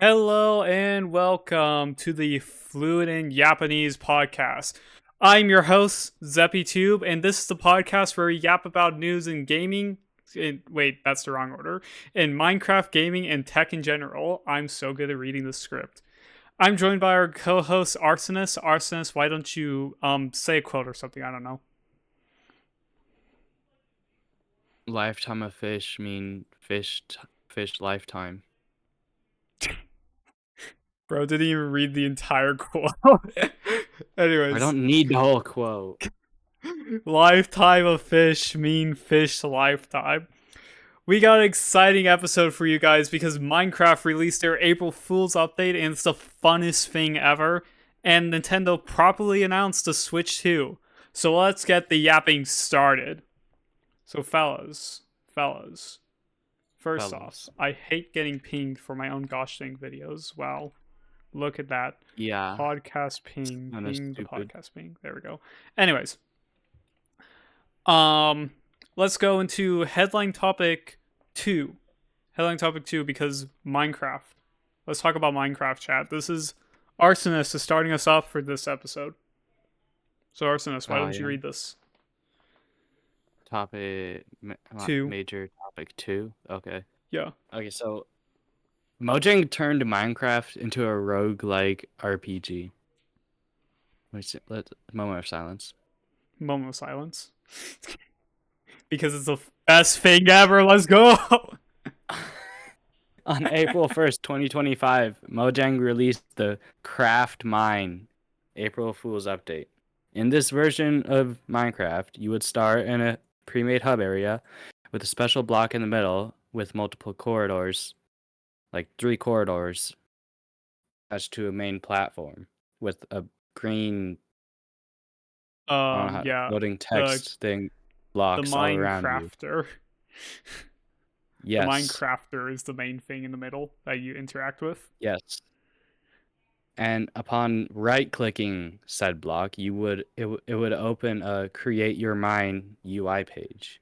Hello and welcome to the Fluent Japanese Podcast. I'm your host, ZeppyTube, and this is the podcast where we yap about news in gaming. Wait, that's the wrong order. In Minecraft, gaming, and tech in general. I'm so good at reading the script. I'm joined by our co-host, Arsonist. Arsonist, why don't you say a quote or something? I don't know. Lifetime of fish mean fish lifetime. Bro, didn't even read the entire quote. I Anyways. don't need the whole quote. Lifetime of fish mean fish lifetime. We got an exciting episode for you guys because Minecraft released their April Fool's update and it's the funnest thing ever. And Nintendo properly announced the Switch 2. So let's get the yapping started. So fellas, first off, I hate getting pinged for my own gosh dang videos. Wow. Look at that. Yeah. Podcast ping, Kinda ping the stupid. podcast ping. There we go. Anyways, let's go into headline topic 2. Headline topic 2 because Minecraft. Let's talk about Minecraft, chat. This is Arsonist is starting us off for this episode. So Arsonist, why don't you read this? Topic 2. Major topic 2. Okay. Yeah. Okay, so Mojang turned Minecraft into a roguelike RPG. Moment of silence. Moment of silence. Because it's the best thing ever. Let's go. On April 1st, 2025, Mojang released the Craft Mine April Fool's update. In this version of Minecraft, you would start in a pre-made hub area with a special block in the middle with multiple corridors, like 3 corridors, attached to a main platform with a green loading text thing blocks all around you. Minecrafter. Yes. The Minecrafter is the main thing in the middle that you interact with. Yes. And upon right-clicking said block, it would open a Create Your Mine UI page.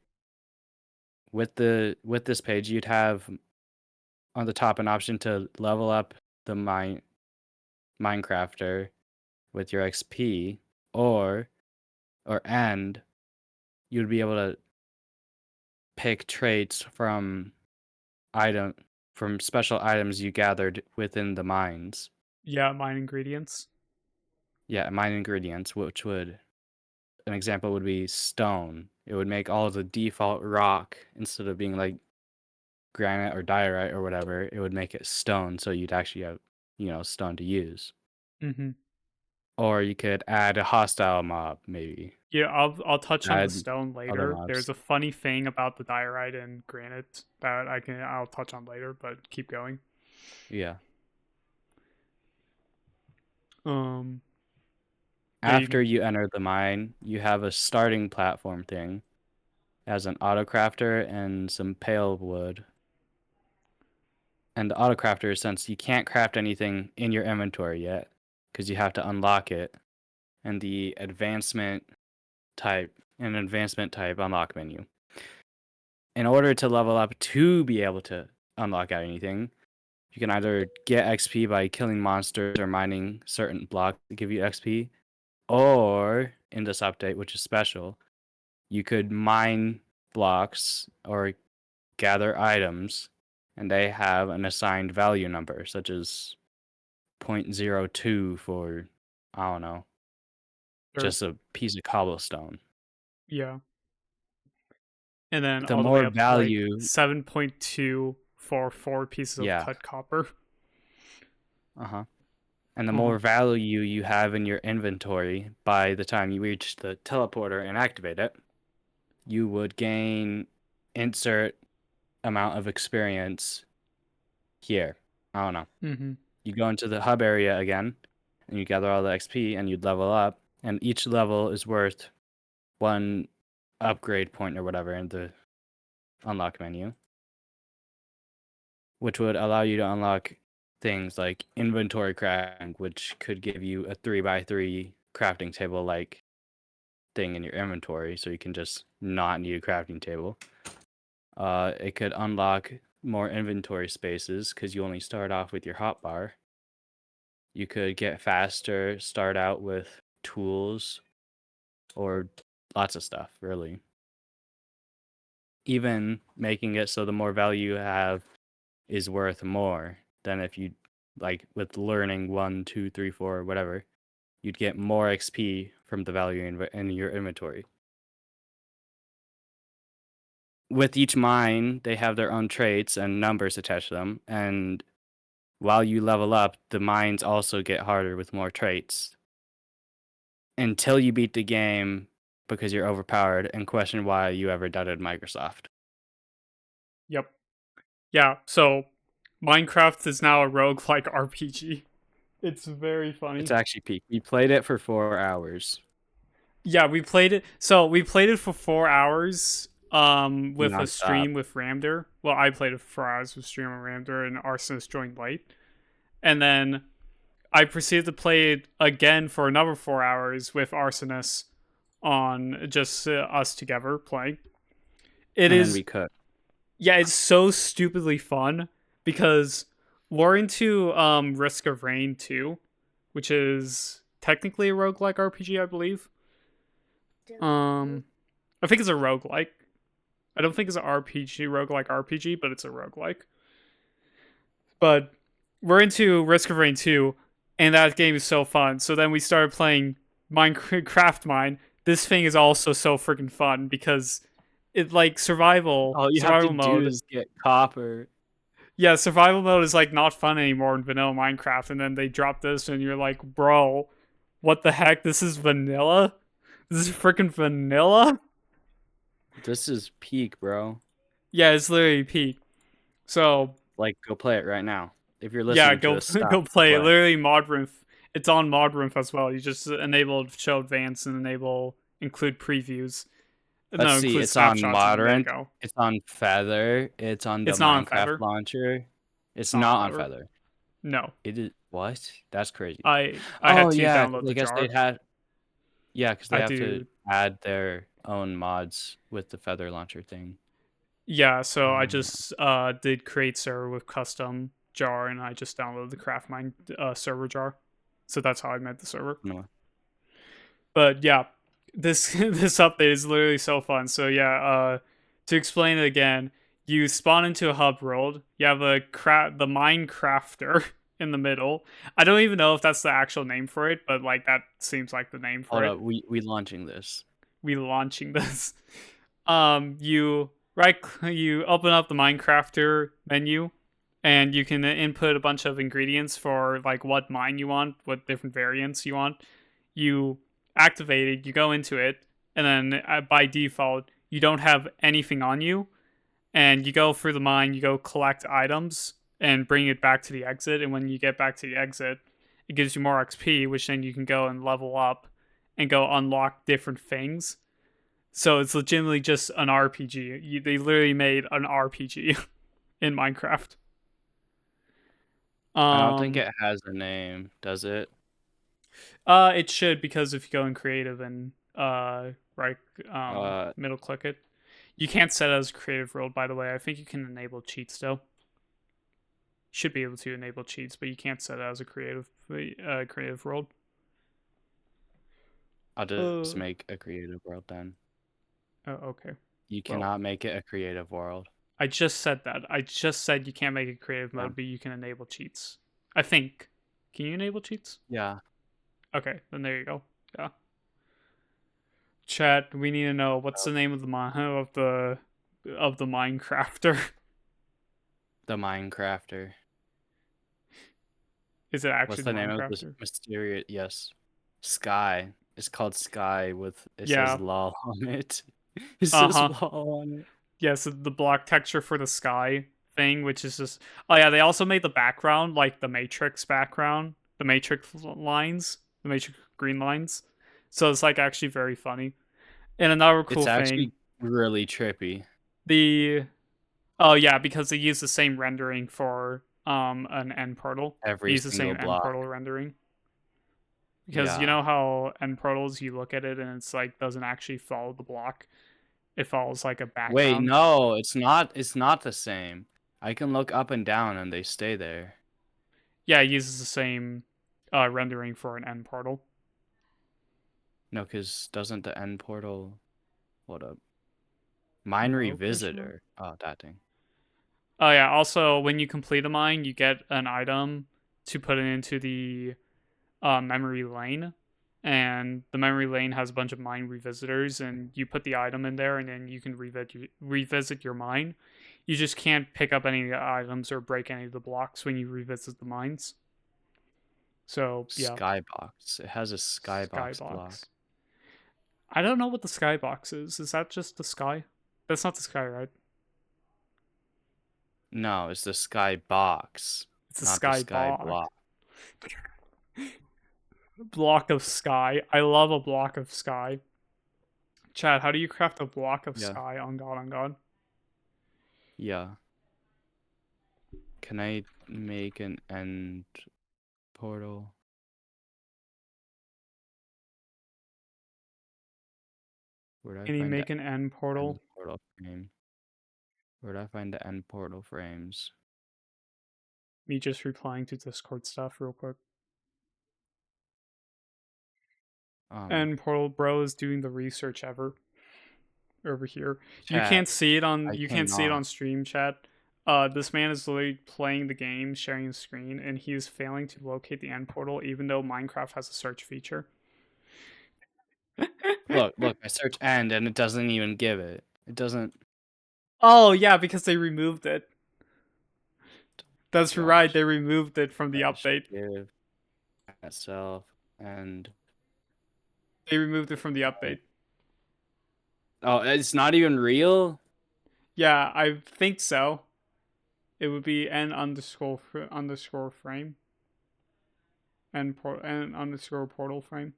With this page, you'd have on the top an option to level up the Minecrafter with your XP, and you'd be able to pick traits from special items you gathered within the mines. Yeah, mine ingredients. Yeah, mine ingredients, which an example would be stone. It would make all of the default rock instead of being like granite or diorite or whatever. It would make it stone, so you'd actually have stone to use. Mm-hmm. Or you could add a hostile mob, maybe. Yeah, I'll touch on the stone later. mobs. There's a funny thing about the diorite and granite that I'll touch on later, but keep going. Yeah. After you enter the mine, you have a starting platform thing. It has an auto crafter and some pale wood. And the auto crafter, since you can't craft anything in your inventory yet, because you have to unlock it, and the advancement type unlock menu. In order to level up to be able to unlock anything, you can either get XP by killing monsters or mining certain blocks that give you XP, or in this update, which is special, you could mine blocks or gather items, and they have an assigned value number, such as 0.02 for, I don't know, just a piece of cobblestone. Yeah. And then The all the more way up value, to like 7.2 for 4 pieces of cut copper. And the more value you have in your inventory by the time you reach the teleporter and activate it, you would gain insert amount of experience here. I don't know. Mm-hmm. You go into the hub area again, and you gather all the XP, and you'd level up, and each level is worth 1 upgrade point or whatever in the unlock menu, which would allow you to unlock things like inventory crafting, which could give you a 3x3 crafting table like thing in your inventory, so you can just not need a crafting table. It could unlock more inventory spaces because you only start off with your hotbar. You could get faster, start out with tools or lots of stuff, really. Even making it so the more value you have is worth more than if you, like, with learning 1, 2, 3, 4, whatever, you'd get more XP from the value in your inventory. With each mine, they have their own traits and numbers attached to them, and while you level up, the mines also get harder with more traits until you beat the game because you're overpowered and question why you ever doubted Microsoft. Yep. Yeah, so Minecraft is now a roguelike RPG. It's very funny. It's actually peak. We played it for 4 hours. Yeah, we played it. So we played it for 4 hours with a Non-stop. stream with Ramder. Well, I played it for 4 hours with stream with Ramder, and Arsonist joined late. And then I proceeded to play it again for another 4 hours with Arsonist on just us together playing. It And is then we could. Yeah, it's so stupidly fun because we're into Risk of Rain 2, which is technically a roguelike RPG, I believe. I think it's a roguelike. I don't think it's an RPG, roguelike RPG, but it's a roguelike. But we're into Risk of Rain 2, and that game is so fun. So then we started playing Minecraft Mine. This thing is also so freaking fun because it like survival All you have to mode. do is get copper. Yeah, survival mode is like not fun anymore in vanilla Minecraft, and then they drop this, and you're like, bro, what the heck? This is vanilla? This is freaking vanilla? This is peak, bro. Yeah, it's literally peak. So Like, go play it right now. If you're listening yeah, to this, stop go play it. play. Literally Modrinth. It's on Modrinth as well. You just enable show advance and enable include previews. Let's see, it's on Modern, it's on Feather, it's on the It's not on Minecraft Feather. launcher. It's not on Feather. Feather. No. It is what? That's crazy. I had to yeah, download I the guess jar. because they have to add their own mods with the Feather launcher thing. Yeah, so I just did create server with custom jar, and I just downloaded the CraftMine server jar. So that's how I made the server. No. But yeah, this this update is literally so fun. So yeah, to explain it again, you spawn into a hub world. You have the Minecrafter in the middle. I don't even know if that's the actual name for it, but like that seems like the name for it. Hold up, we launching this. We launching this. You open up the Minecrafter menu, and you can input a bunch of ingredients for like what mine you want, what different variants you want. You activate it, you go into it, and then by default, you don't have anything on you, and you go through the mine, you go collect items, and bring it back to the exit, and when you get back to the exit, it gives you more XP, which then you can go and level up, and go unlock different things. So it's legitimately just an RPG. They literally made an RPG in Minecraft. I don't think it has a name, does it? It should, because if you go in creative and middle click it, you can't set it as a creative world. By the way, I think you can enable cheats though. Should be able to enable cheats, but you can't set it as a creative world. I'll just make a creative world then. Oh, okay. You cannot make it a creative world. I just said that. I just said you can't make a creative mode, but you can enable cheats. I think. Can you enable cheats? Yeah. Okay, then there you go. Yeah. Chat, we need to know what's the name of the Minecrafter. The Minecrafter. Is it actually what's the name of this mysterious? Yes, Sky. It's called Sky with says lol on it. It says lol on it. Yeah, so the block texture for the sky thing, which is just they also made the background like the Matrix background, the Matrix lines, the Matrix green lines. So it's like actually very funny. And another cool thing, it's actually really trippy. Because they use the same rendering for an end portal. Every use the same block. end portal rendering. Because you know how end portals, you look at it and it's like doesn't actually follow the block. It follows like a background. Wait, no, it's not. It's not the same. I can look up and down and they stay there. Yeah, it uses the same rendering for an end portal. No, because doesn't the end portal... Hold up. Mine No question mark. Revisitor. Oh, that thing. Oh yeah, also when you complete a mine, you get an item to put it into the memory lane. And the memory lane has a bunch of mine revisitors, and you put the item in there, and then you can revisit your mine. You just can't pick up any of the items or break any of the blocks when you revisit the mines. So yeah, Skybox. It has a skybox block. skybox. I don't know what the skybox is. Is that just the sky? That's not the sky, right? No, it's the skybox, It's a not the sky sky block. block. Block of sky. I love a block of sky. Chad, how do you craft a block of Yeah. sky on God on God? Yeah. Can I make an end portal? Where do I Can you find make the an end end portal? portal frame? Where do I find the end portal frames? Me just replying to Discord stuff real quick. End portal bro is doing the research ever over here. You Chat, can't see it on I you can't see it cannot. on stream chat. This man is literally playing the game, sharing the screen, and he is failing to locate the end portal, even though Minecraft has a search feature. Look, I search end and it doesn't even give it. It doesn't. Oh yeah, because they removed it. That's right, Watch. they removed it from the Dash update. give itself and. They removed it from the update. Oh, it's not even real? Yeah, I think so. It would be n underscore frame. N underscore portal frame.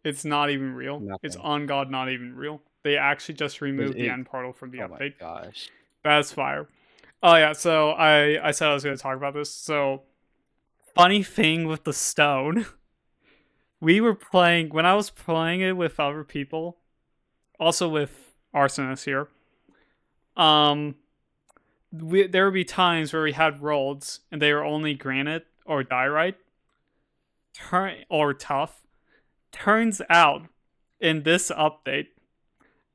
It's not even real. Nothing. It's on God not even real. They actually just removed the end portal from the Oh my update. gosh. That's fire. Oh yeah, so I said I was gonna talk about this. So funny thing with the stone. We were playing when I was playing it with other people, also with Arsonist here. There would be times where we had rolls and they were only granite or diorite, or tough. Turns out in this update,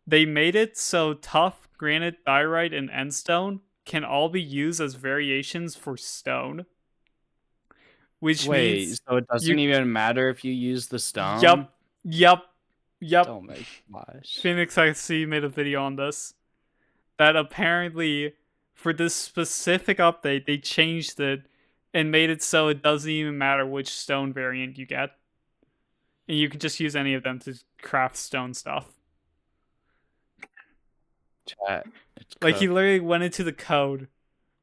they made it so tough, granite, diorite, and endstone can all be used as variations for stone. Which means So it doesn't you. even matter if you use the stone? Yup. Yup. Yup. Oh my gosh. Phoenix XC made a video on this. That apparently, for this specific update, they changed it and made it so it doesn't even matter which stone variant you get. And you can just use any of them to craft stone stuff. Chat. Like he literally went into the code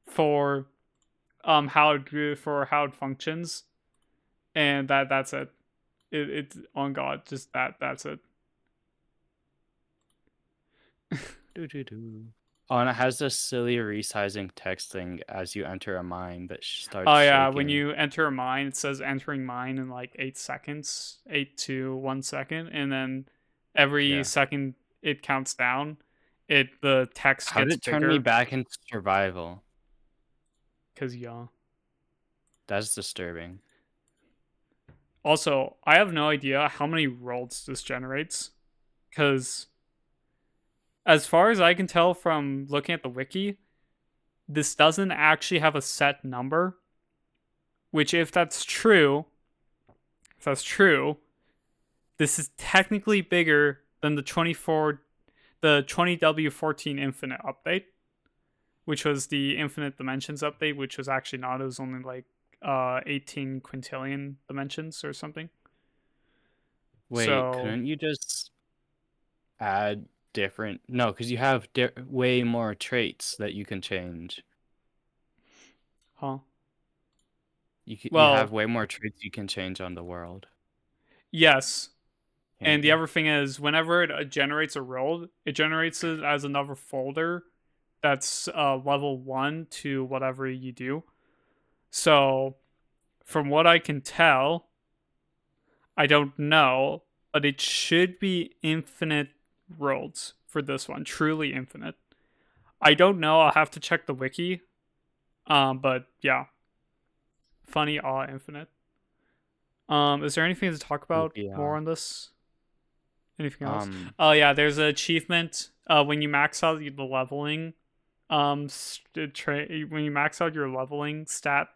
for how it functions, and that's it. It's on God, just that's it. Oh, and it has this silly resizing text thing as you enter a mine that starts Oh yeah, shaking. when you enter a mine, it says entering mine in like 8 seconds, 8 to 1 second, and then every second it counts down. The text How gets did it turn bigger. me back into survival? Cause yeah. That's disturbing. Also, I have no idea how many rolls this generates, because as far as I can tell from looking at the wiki, this doesn't actually have a set number. Which, if that's true, this is technically bigger than the 20W14 Infinite update, which was the Infinite Dimensions update, which was actually not. It was only like 18 quintillion dimensions or something. Wait, couldn't you just add different? No, because you have way more traits that you can change. Huh? You have way more traits you can change on the world. Yes. And the other thing is, whenever it generates a world, it generates it as another folder that's level 1 to whatever you do. So, from what I can tell, I don't know, but it should be infinite worlds for this one. Truly infinite. I don't know. I'll have to check the wiki. But yeah, funny awe infinite. Is there anything to talk about more Yeah. on this? Anything else? Um. Oh yeah, there's an achievement. When you max out the leveling, when you max out your leveling stat,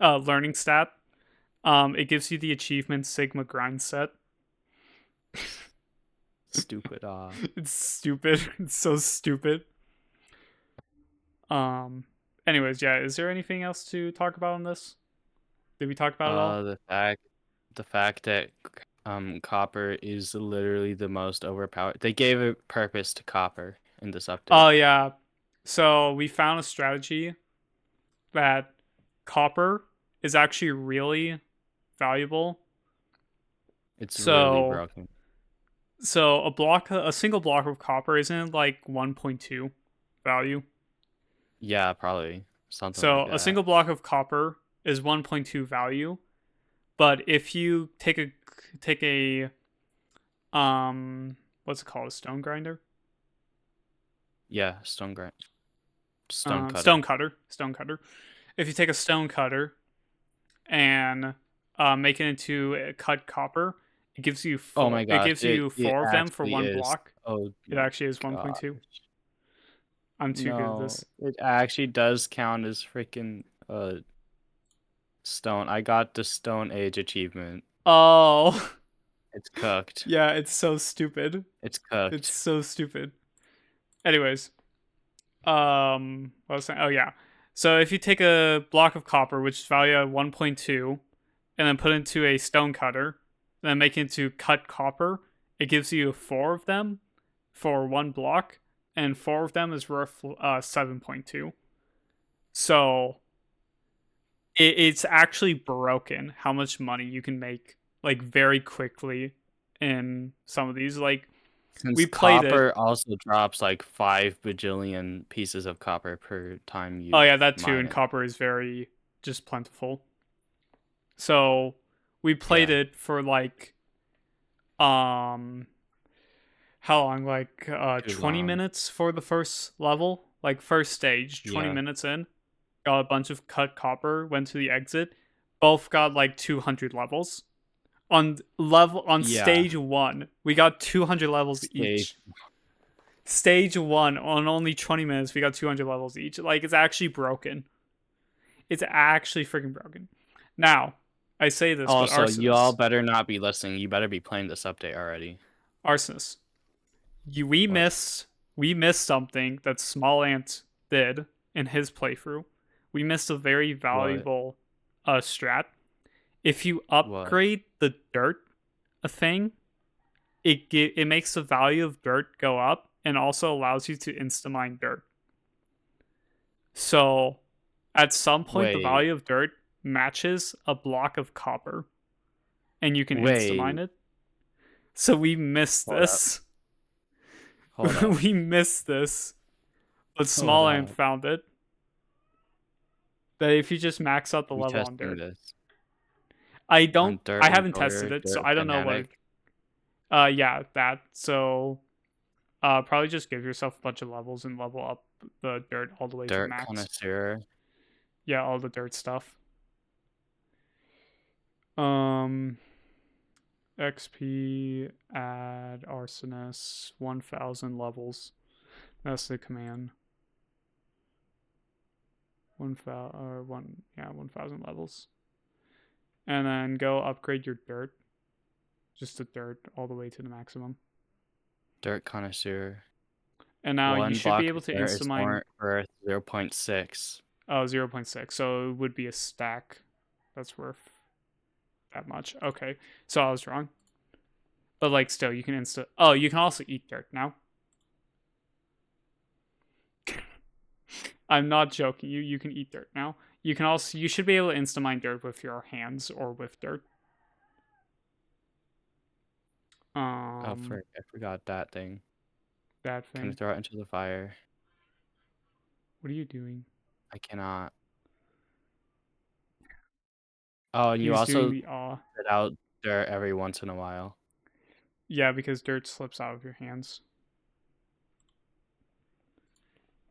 learning stat, it gives you the achievement Sigma grind set. Stupid. It's stupid. It's so stupid. Um. Anyways, yeah. Is there anything else to talk about on this? Did we talk about it all? The fact that copper is literally the most overpowered. They gave a purpose to copper in this update. Oh yeah. So we found a strategy that copper is actually really valuable. It's really So broken. a single block of copper isn't like 1.2 value. Yeah, probably something like So a that. single block of copper is 1.2 value, but if you take a what's it called, a stone grinder? Yeah, stone Stone cutter. cutter, stone cutter. If you take a stone cutter and make it into a cut copper, it gives you Oh four. my It gosh, gives it you it four of them for actually one is. block. Oh It my actually is 1.2. gosh. I'm too good at No, this. it actually does count as freaking stone. I got the Stone Age achievement. Oh, It's cooked. yeah, it's so stupid. It's It's cooked. so stupid. Anyways, what was I saying? Oh yeah. So if you take a block of copper, which is valued at 1.2, and then put it into a stone cutter, then make it into cut copper, it gives you four of them for one block, and four of them is worth 7.2. So it's actually broken how much money you can make like very quickly in some of these. Like Since we played it. copper also drops like 5 bajillion pieces of copper per time Oh you yeah, that too. mine And it. copper is very just plentiful. So we played Yeah, it for like um how long? Like too 20 long. minutes for the first level, like first stage, 20 Yeah. minutes in. Got a bunch of cut copper, went to the exit. Both got like 200 levels. On Yeah. stage 1, we got 200 levels Stage. each. Stage 1 on only 20 minutes, we got 200 levels each. Like it's actually broken. It's actually freaking broken. Now, I say this, but Also, you all Arsonist, better not be listening. You better be playing this update already. Arsonist, we What? missed something that Small Ant did in his playthrough. We missed a very What? valuable strat. If you What? upgrade the dirt a thing, it makes the value of dirt go up and also allows you to insta mine dirt. So at some point, the Wait. value of dirt matches a block of copper, and you can insta mine Wait. it. So we missed Hold up. this. Hold up. We missed this, but Hold Small Ant up. found it. That if you just max out the You level on testing dirt, this I don't. on dirt I haven't tested encoder, it, so dirt I don't know what. fanatic, Yeah, that. So, probably just give yourself a bunch of levels and level up the dirt all the way to the dirt max. connoisseur? Yeah, all the dirt stuff. Um, XP add arsonist 1,000 levels. That's the command. 1,000 levels. And then go upgrade your dirt. Just the dirt all the way to the maximum. Dirt connoisseur. And now you One should be block able of to dirt is insta-mine more worth 0.6. 0.6. So it would be a stack that's worth that much. Okay. So I was wrong. But like still you can you can also eat dirt now. I'm not joking. You can eat dirt now. You should be able to insta mine dirt with your hands or with dirt. Oh, frick. I forgot that thing. That Can I thing. throw it into the fire? What are you doing? I cannot. Oh, and you He's doing also the awe. put out dirt every once in a while. Yeah, because dirt slips out of your hands.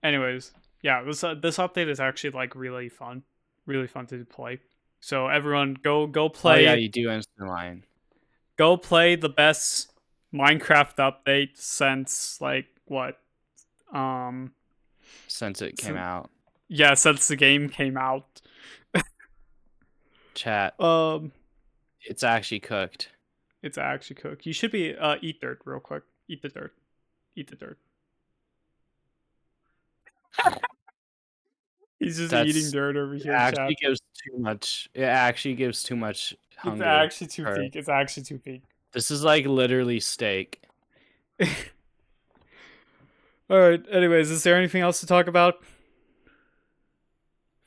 Anyways, yeah, this update is actually like really fun to play. So everyone, go Oh yeah, play, you do instant line go play the best Minecraft update since like what? Um, since it came since, out. yeah, since the game came out. Chat, Um, it's actually cooked. it's actually cooked. You should be eat dirt real quick. Eat the dirt. Eat the dirt. He's just eating That's dirt over it here, actually chat. gives too much. It actually gives too much It's hunger. actually too For, peak. It's actually too peak. this is like literally steak. All right. Anyways, is there anything else to talk about,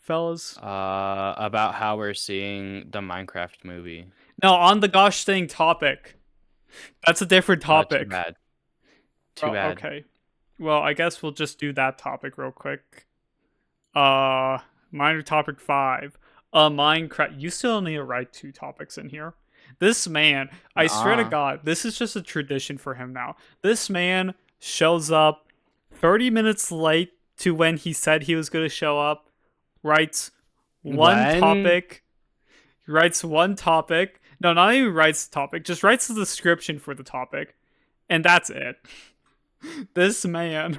fellas? About how we're seeing the Minecraft movie. No, on the gosh thing topic. That's a different Too topic. bad. Too bad. Okay. Well, I guess we'll just do that topic real quick. Minor topic 5. Minecraft. You still need to write 2 topics in here. This man, I swear to Nuh-uh. God, this is just a tradition for him now. This man shows up 30 minutes late to when he said he was going to show up, writes one When? topic, writes one topic. No, not even writes the topic, just writes the description for the topic, and that's it. This man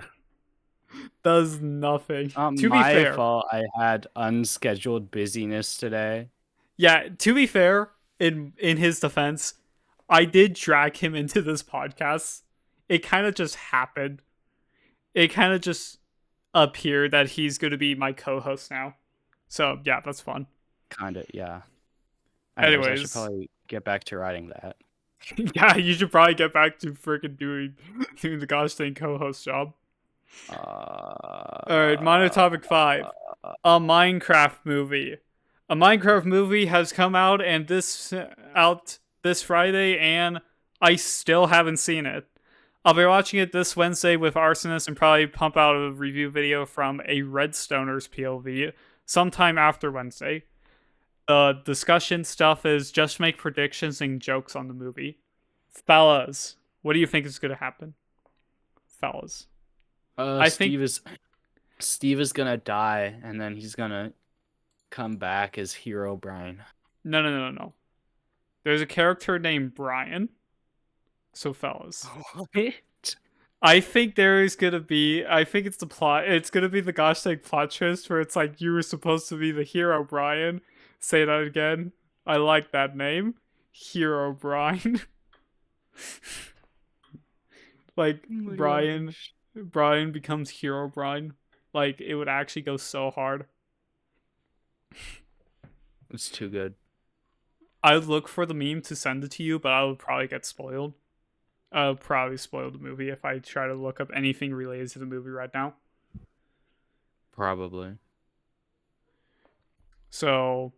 does nothing. To be My fair, fault. I had unscheduled busyness today. yeah. To be fair, in his defense, I did drag him into this podcast. It kind of just happened. It kind of just appeared that he's going to be my co-host now. So yeah, that's fun. Kinda, yeah. Anyways, I should Anyways, probably get back to writing that. yeah, you should probably get back to freaking doing the gosh dang co-host job. All right, minor topic 5. A Minecraft movie. A Minecraft movie has come out this Friday, and I still haven't seen it. I'll be watching it this Wednesday with Arsonist and probably pump out a review video from a Redstoner's POV sometime after Wednesday. The discussion stuff is just make predictions and jokes on the movie. Fellas, what do you think is going to happen? Fellas. I think Steve is gonna die, and then he's gonna come back as Hero Brian. no. There's a character named Brian. So fellas, What? I think there is gonna be. I think it's the plot. It's gonna be the gosh dang plot twist where it's like you were supposed to be the hero, Brian. Say that again. I like that name, Hero Brian. Like Oh my Brian, gosh. Brian becomes Hero Brian. Like it would actually go so hard. It's too good. I would look for the meme to send it to you, but I would probably get spoiled. I would probably spoil the movie if I try to look up anything related to the movie right now. Probably. So,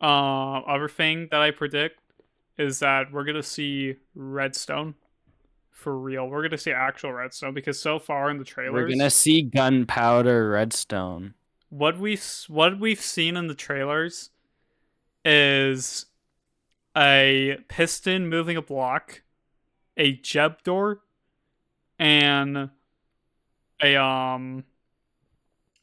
other thing that I predict is that we're gonna see Redstone for real. We're gonna see actual Redstone because so far in the trailers, We're gonna see Gunpowder Redstone. what we've seen in the trailers is a piston moving a block, a Jeb door, and a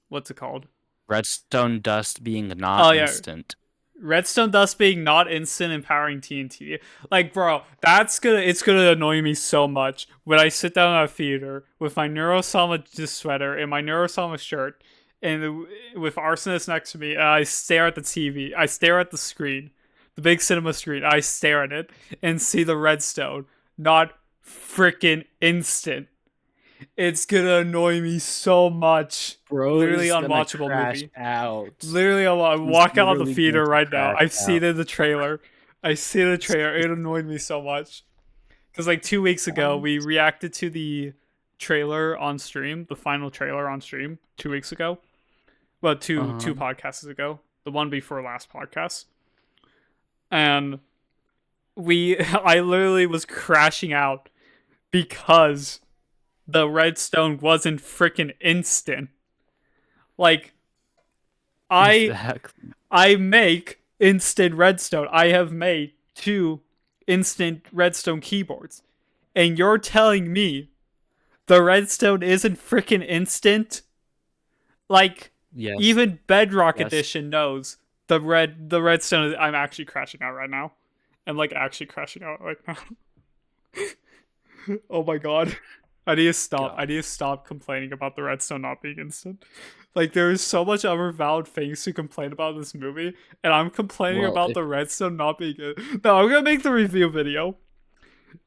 what's it called? Redstone dust being not Oh yeah, instant. Redstone dust being not instant empowering TNT. Like, bro, it's gonna annoy me so much when I sit down at a theater with my Neurosama sweater and my Neurosama shirt, and with Arsonist next to me, and I stare at the TV. I stare at the screen, the big cinema screen. I stare at it and see the redstone, not freaking instant. It's gonna annoy me so much. Bro, Literally is gonna unwatchable crash movie. out. Literally, I'll He's walk out of the literally theater going to right now. crash I've seen out. it in the trailer. I see the trailer. It annoyed me so much. Because like 2 weeks ago, we reacted to the trailer on stream, the final trailer on stream 2 weeks ago. Well, two podcasts ago, the one before last podcast, and I literally was crashing out because the redstone wasn't freaking instant. Like, Exactly. I make instant redstone. I have made 2 instant redstone keyboards. And you're telling me the redstone isn't freaking instant. Like, Yes. even Bedrock Yes. Edition knows the redstone. I'm actually crashing out right now. I'm like actually crashing out right now. Oh my god. I need to stop. God. I need to stop complaining about the redstone not being instant. Like, there is so much other valid things to complain about in this movie, and I'm complaining Well, about the redstone not being good. No, I'm gonna make the review video.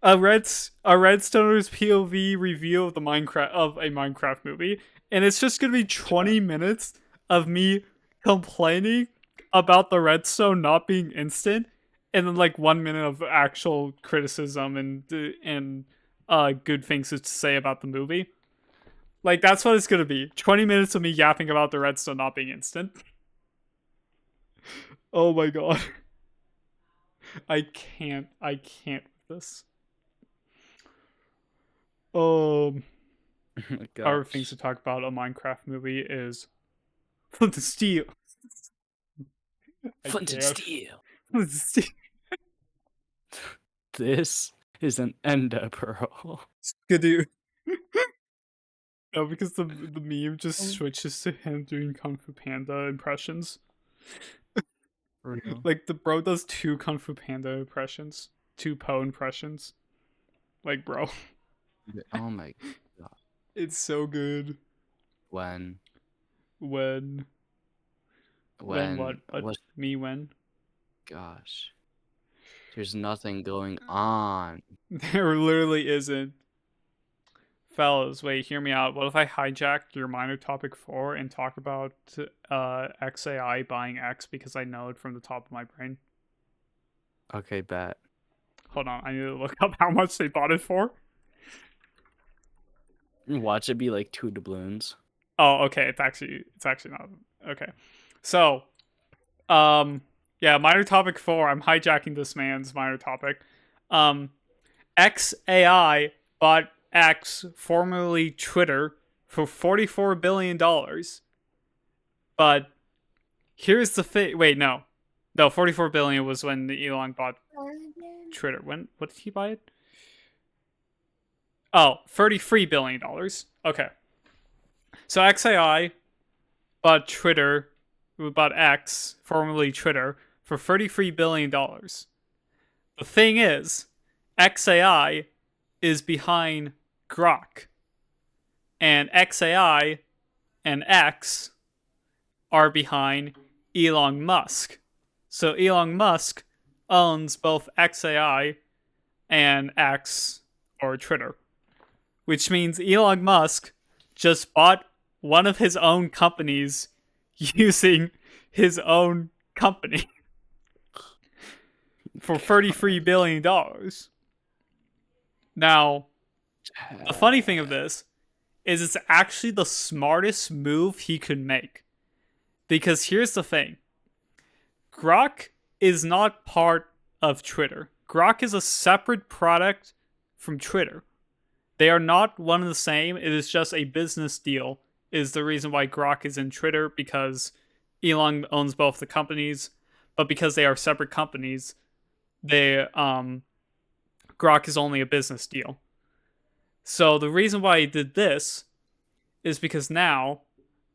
A redstoner's POV review of a Minecraft movie, and it's just gonna be 20 minutes of me complaining about the redstone not being instant, and then like 1 minute of actual criticism and good things to say about the movie. Like, that's what it's gonna be. 20 minutes of me yapping about the redstone not being instant. Oh my god. I can't with this. Other things to talk about a Minecraft movie is Flint and Steel. Flint and Steel. Flint and Steel. This is an ender pearl. Skidoo. No, because the meme just switches to him doing Kung Fu Panda impressions. Real. Like, the bro does 2 Kung Fu Panda impressions, 2 Poe impressions. Like, bro, Oh my god. it's so good. When When what? But me when? Gosh. There's nothing going on. There literally isn't. Fellas, wait, hear me out. What if I hijack your minor topic 4 and talk about XAI buying X because I know it from the top of my brain? Okay, bet. Hold on, I need to look up how much they bought it for. Watch it be like 2 doubloons. Oh, okay. It's actually not okay. So, yeah, minor topic 4. I'm hijacking this man's minor topic. XAI bought X, formerly Twitter, for $44 billion. But here's the thing. Wait, no, 44 billion was when the Elon bought Twitter. What did he buy it? Oh, $33 billion. Okay. So XAI bought X, formerly Twitter, for $33 billion. The thing is, XAI is behind Grok. And XAI and X are behind Elon Musk. So Elon Musk owns both XAI and X, or Twitter. Which means Elon Musk just bought one of his own companies using his own company for $33 billion. Now, the funny thing of this is it's actually the smartest move he could make. Because here's the thing. Grok is not part of Twitter. Grok is a separate product from Twitter. They are not one and the same. It is just a business deal is the reason why Grok is in Twitter, because Elon owns both the companies, but because they are separate companies, Grok is only a business deal. So the reason why he did this is because now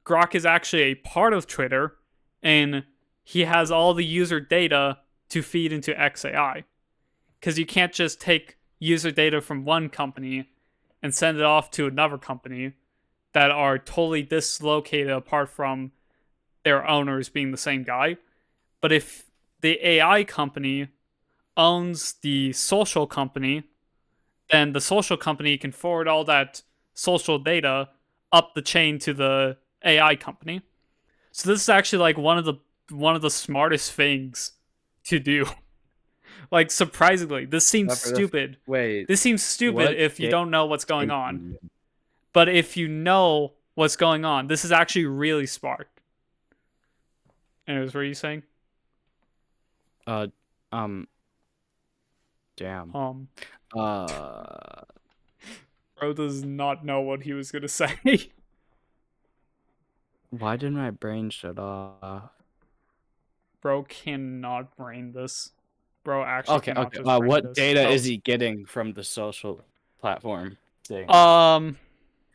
Grok is actually a part of Twitter, and he has all the user data to feed into XAI. Because you can't just take user data from one company and send it off to another company that are totally dislocated apart from their owners being the same guy. But if the AI company owns the social company, then the social company can forward all that social data up the chain to the AI company. So this is actually like one of the smartest things to do. Like, surprisingly, this seems stupid. Wait. This seems stupid if you don't know what's going on. But if you know what's going on, this is actually really smart. Anyways, what are you saying? Damn. Bro does not know what he was gonna say. Why did my brain shut off? Bro cannot brain this. Bro actually Okay. cannot just brain What this. data is he getting from the social platform thing?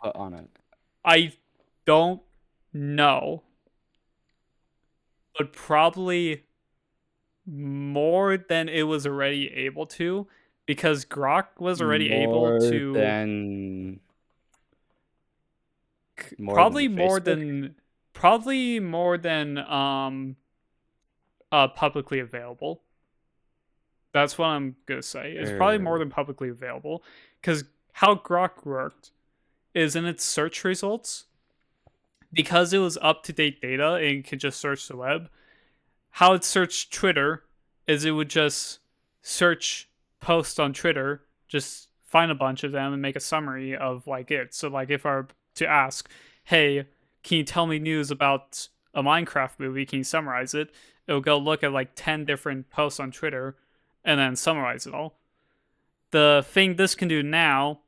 put on it? I don't know, but probably more than it was already able to, because Grok was already able More to than probably more Facebook? than probably more than publicly available. That's what I'm gonna say. It's probably more Or than publicly available, because how Grok worked is in its search results, because it was up to date data and you could just search the web. How it searched Twitter is it would just search posts on Twitter, just find a bunch of them and make a summary of like it. So like if I were to ask, hey, can you tell me news about a Minecraft movie? Can you summarize it? It'll go look at like 10 different posts on Twitter and then summarize it all. The thing this can do now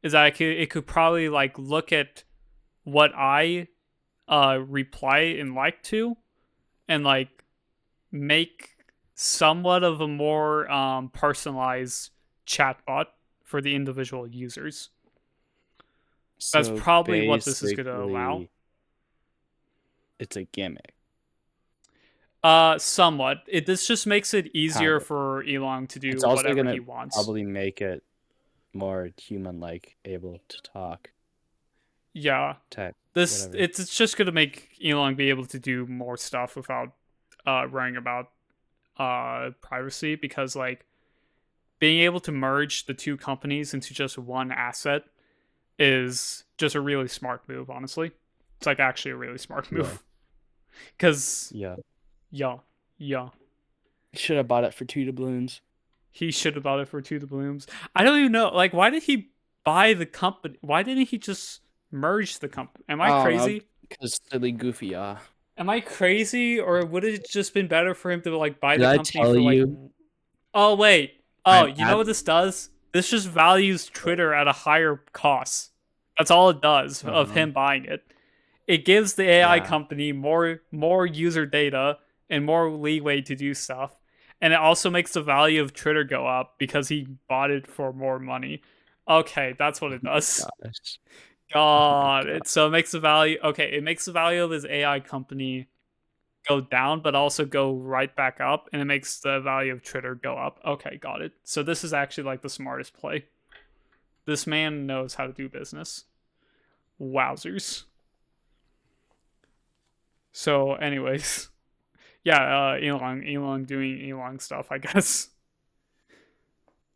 is that it could probably like look at what I reply and like to, and like make somewhat of a more personalized chatbot for the individual users. That's so probably what this is going to allow. basically, it's a gimmick. Somewhat. This just makes it easier Kind of. for Elon to do It's also whatever gonna he wants. probably make it more human-like, able to talk. Yeah. Type. This Whatever. it's just going to make Elon be able to do more stuff without worrying about privacy, because like being able to merge the two companies into just one asset is just a really smart move, honestly. It's like actually a really smart move. Because Yeah. yeah. Should have bought it for 2 doubloons. He should have bought it for 2 doubloons. I don't even know. Like, why did he buy the company? Why didn't he just merge the company? Am I crazy? Because silly goofy, Am I crazy, or would it just been better for him to like buy Did the I company tell for like? you? Oh wait. Oh, I'm you know what this does? This just values Twitter at a higher cost. That's all it does of him buying it. It gives the AI company more user data and more leeway to do stuff. And it also makes the value of Twitter go up because he bought it for more money. Okay, that's what it does. Gosh. God, so it makes the value. Okay, it makes the value of his AI company go down, but also go right back up, and it makes the value of Twitter go up. Okay, got it. So this is actually like the smartest play. This man knows how to do business. Wowzers. So, anyways, yeah, Elon doing Elon stuff, I guess.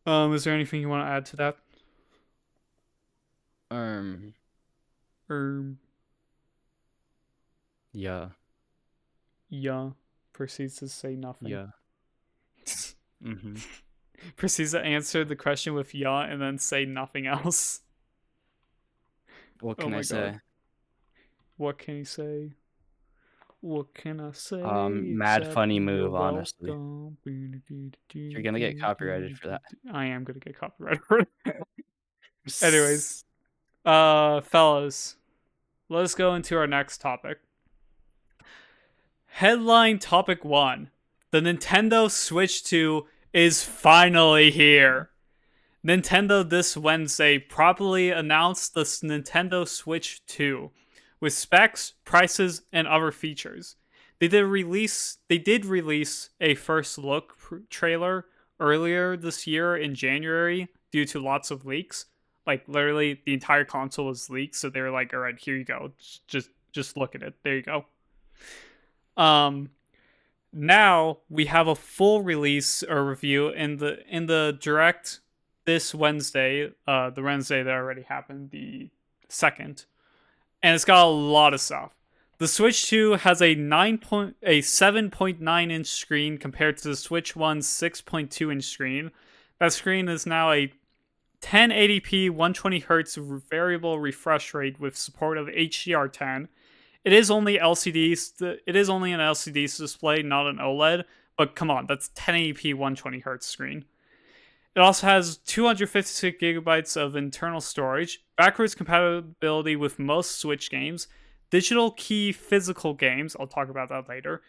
Is there anything you want to add to that? Yeah. Yeah. Proceeds to say nothing. Yeah. Mm-hmm. Proceeds to answer the question with yeah and then say nothing else. What can I say? God. What can he say? What can I say? Mad funny move, honestly. You're gonna get copyrighted for that. I am gonna get copyrighted for it. Anyways, fellas, let's go into our next topic. Headline topic 1. The Nintendo Switch 2 is finally here. Nintendo this Wednesday properly announced the Nintendo Switch 2 with specs, prices, and other features. They did release a first look trailer earlier this year in January due to lots of leaks. Like literally the entire console was leaked, so they were like, "All right, here you go. Just look at it. There you go." Now we have a full release or review in the direct this Wednesday, the Wednesday that already happened, the 2nd, and it's got a lot of stuff. The Switch 2 has a 7.9 inch screen compared to the Switch 1's 6.2 inch screen. That screen is now a 1080p 120Hz variable refresh rate with support of HDR10. It is only LCDs. It is only an LCD display, not an OLED. But come on, that's 1080p 120Hz screen. It also has 256 gigabytes of internal storage, backwards compatibility with most Switch games, digital key physical games, I'll talk about that later,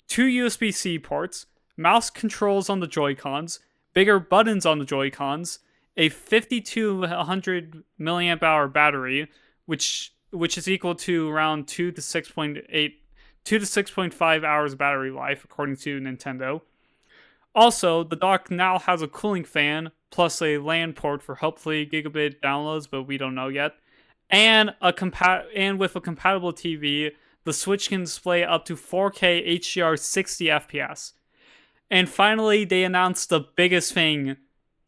2 USB-C ports, mouse controls on the Joy-Cons, bigger buttons on the Joy-Cons, a 5200 milliamp hour battery which is equal to around 2 to 6.5 hours battery life, according to Nintendo. Also, the dock now has a cooling fan plus a LAN port for hopefully gigabit downloads, but we don't know yet. And with a compatible TV, the Switch can display up to 4K HDR 60 FPS. And finally, they announced the biggest thing: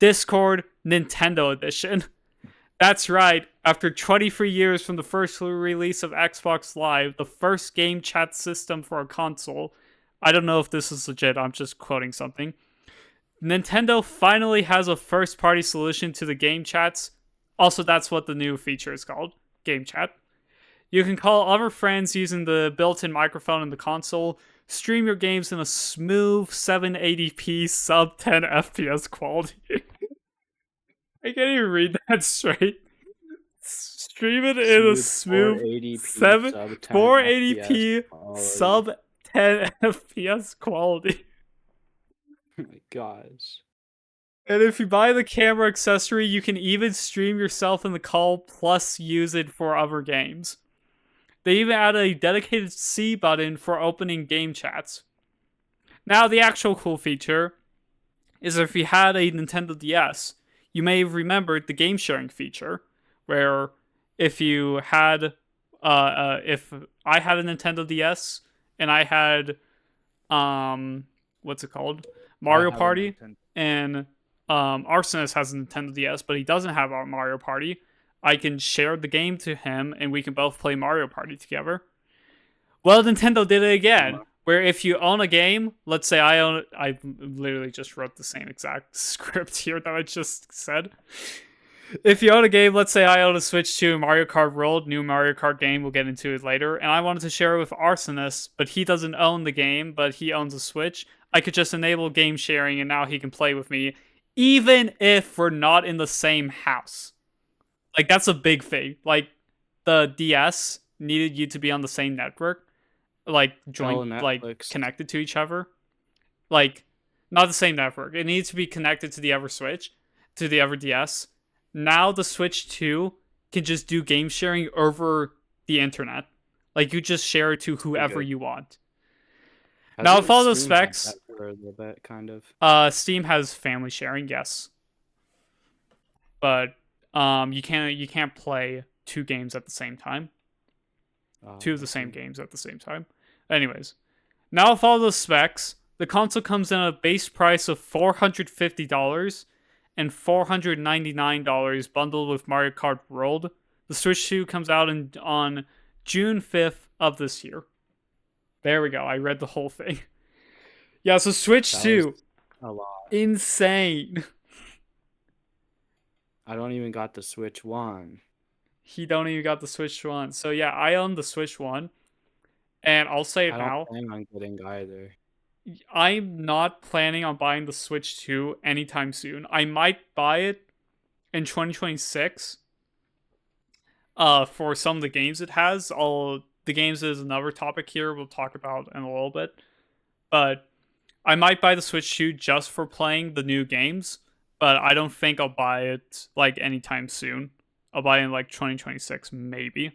Discord Nintendo Edition. That's right, after 23 years from the first release of Xbox Live, the first game chat system for a console. I don't know if this is legit, I'm just quoting something. Nintendo finally has a first-party solution to the game chats. Also, that's what the new feature is called, game chat. You can call other friends using the built-in microphone in the console, stream your games in a smooth 780p sub 10 FPS quality. I can't even read that straight. Stream it in a smooth 480p sub 10 FPS quality. Oh my gosh. And if you buy the camera accessory, you can even stream yourself in the call plus use it for other games. They even added a dedicated C button for opening game chats. Now, the actual cool feature is if you had a Nintendo DS, you may have remembered the game sharing feature, where if you had, if I had a Nintendo DS and I had, what's it called? Mario Party, and Arsonist has a Nintendo DS, but he doesn't have our Mario Party. I can share the game to him, and we can both play Mario Party together. Well, Nintendo did it again, where if you own a game, let's say I own it. I literally just wrote the same exact script here that I just said. If you own a game, let's say I own a Switch 2 Mario Kart World, new Mario Kart game, we'll get into it later, and I wanted to share it with Arsonist, but he doesn't own the game, but he owns a Switch. I could just enable game sharing, and now he can play with me, even if we're not in the same house. Like, that's a big thing. Like, the DS needed you to be on the same network, like, connected to each other. Like, not the same network. It needs to be connected to the other Switch, to the other DS. Now the Switch 2 can just do game sharing over the internet. Like, you just share it to whoever you want. Now, with all those specs, for a little bit, kind of. Steam has family sharing, yes, but you can't play two games at the same time. Two of the same games at the same time. Anyways, now with all those specs, the console comes in at a base price of $450 and $499 bundled with Mario Kart World. The Switch 2 comes out on June 5th of this year. There we go. I read the whole thing. Yeah, so Switch 2. A lot. Insane. I don't even got the Switch 1. He don't even got the Switch 1. So yeah, I own the Switch 1. And I'll say it now. I don't plan on getting either. I'm not planning on buying the Switch 2 anytime soon. I might buy it in 2026. For some of the games it has. The games is another topic here we'll talk about in a little bit. But I might buy the Switch 2 just for playing the new games. But I don't think I'll buy it like anytime soon. I'll buy it in like 2026 maybe.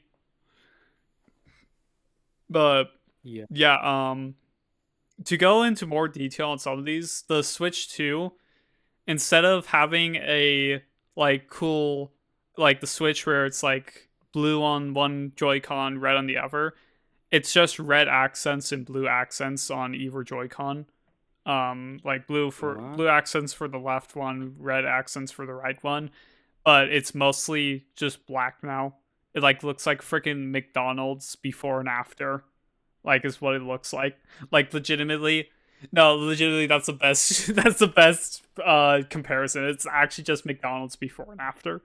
But yeah, to go into more detail on some of these, the Switch 2, instead of having a like cool like the Switch where it's like blue on one Joy-Con, red on the other, it's just red accents and blue accents on either Joy-Con. Like blue accents for the left one, red accents for the right one, but it's mostly just black now. It like looks like freaking McDonald's before and after, like is what it looks like. Like legitimately, that's the best. That's the best comparison. It's actually just McDonald's before and after.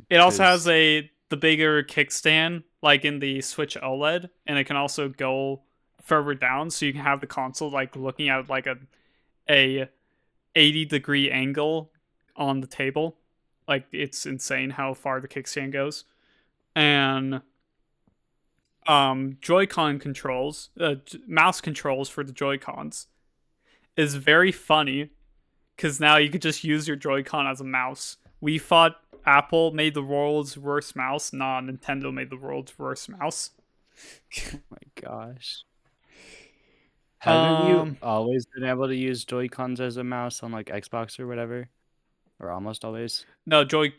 It also has the bigger kickstand, like in the Switch OLED, and it can also go further down, so you can have the console like looking at like a 80-degree angle on the table. Like, it's insane how far the kickstand goes. And Joy-Con controls, mouse controls for the Joy-Cons is very funny, because now you could just use your Joy-Con as a mouse. We fought Apple made the world's worst mouse. Nah, Nintendo made the world's worst mouse. Oh my gosh. Haven't you Um, always been able to use Joy-Cons as a mouse on like Xbox or whatever? Or almost always? no, Joy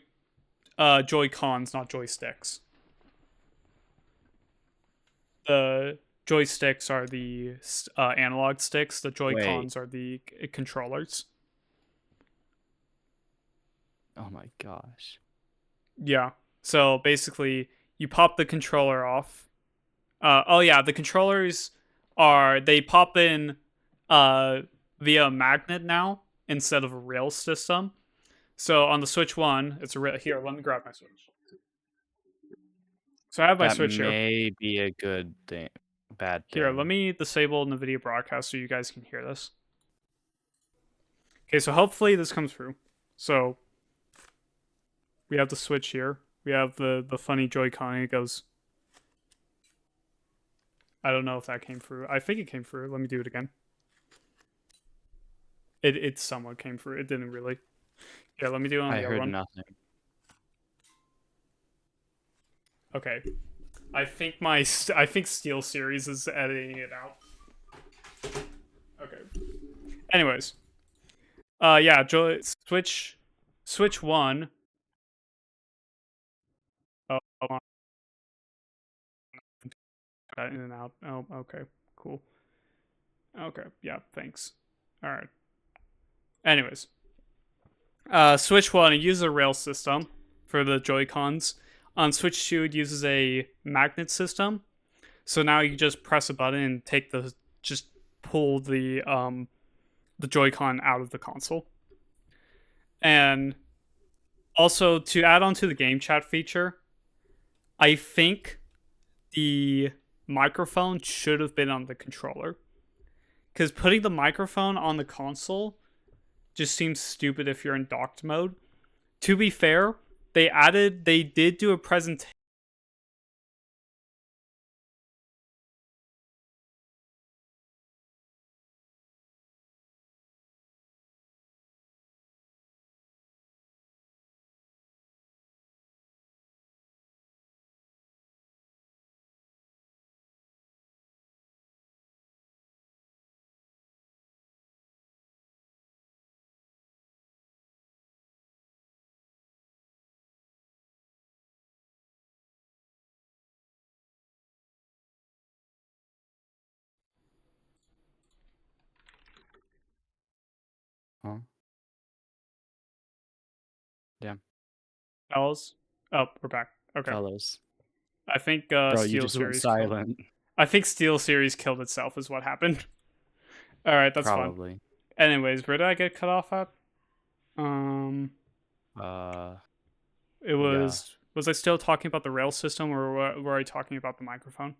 Cons, not joysticks. The joysticks are the analog sticks. The Joy Wait. Cons are the controllers. Oh my gosh. Yeah. So basically, you pop the controller off. Oh yeah, the controllers they pop in via magnet now instead of a rail system. So on the Switch One, it's a rail. Here, let me grab my Switch. So I have my That Switch here. may be a good thing. Bad Here, let thing. me disable NVIDIA broadcast so you guys can hear this. Okay, so hopefully this comes through. So we have the Switch here. We have the funny Joy-Con. It goes. I don't know if that came through. I think it came through. Let me do it again. It somewhat came through. It didn't really. Yeah, let me do it on I the other heard one. nothing. Okay. I think Steel Series is editing it out. Okay. Anyways. Yeah, Switch 1. Oh, hold on. In and out. Oh, okay. Cool. Okay. Yeah, thanks. All right. Anyways. Switch 1, it uses a rail system for the Joy-Cons. On Switch 2, it uses a magnet system. So now you just press a button and just pull the Joy-Con out of the console. And also to add on to the game chat feature, I think the microphone should have been on the controller. Because putting the microphone on the console just seems stupid if you're in docked mode. To be fair, they did do a presentation. Huh? Damn. Fellas. Oh, we're back. Okay. Fellas. I think Bro, you just went silent. I think Steel Series killed itself is what happened. All right, that's fine. Probably. Anyways, where did I get cut off at? It Yeah. was I still talking about the rail system or were I talking about the microphone?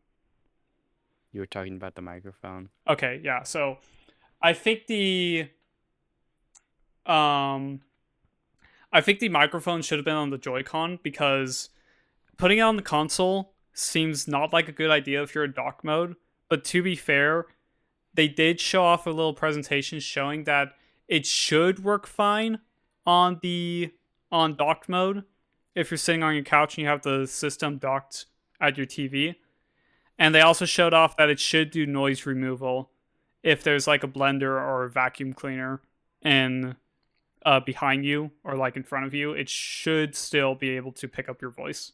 You were talking about the microphone. Okay, yeah. So I think the um I think the microphone should have been on the Joy-Con because putting it on the console seems not like a good idea if you're in dock mode. But to be fair, they did show off a little presentation showing that it should work fine on docked mode if you're sitting on your couch and you have the system docked at your TV. And they also showed off that it should do noise removal if there's like a blender or a vacuum cleaner in behind you or like in front of you. It should still be able to pick up your voice.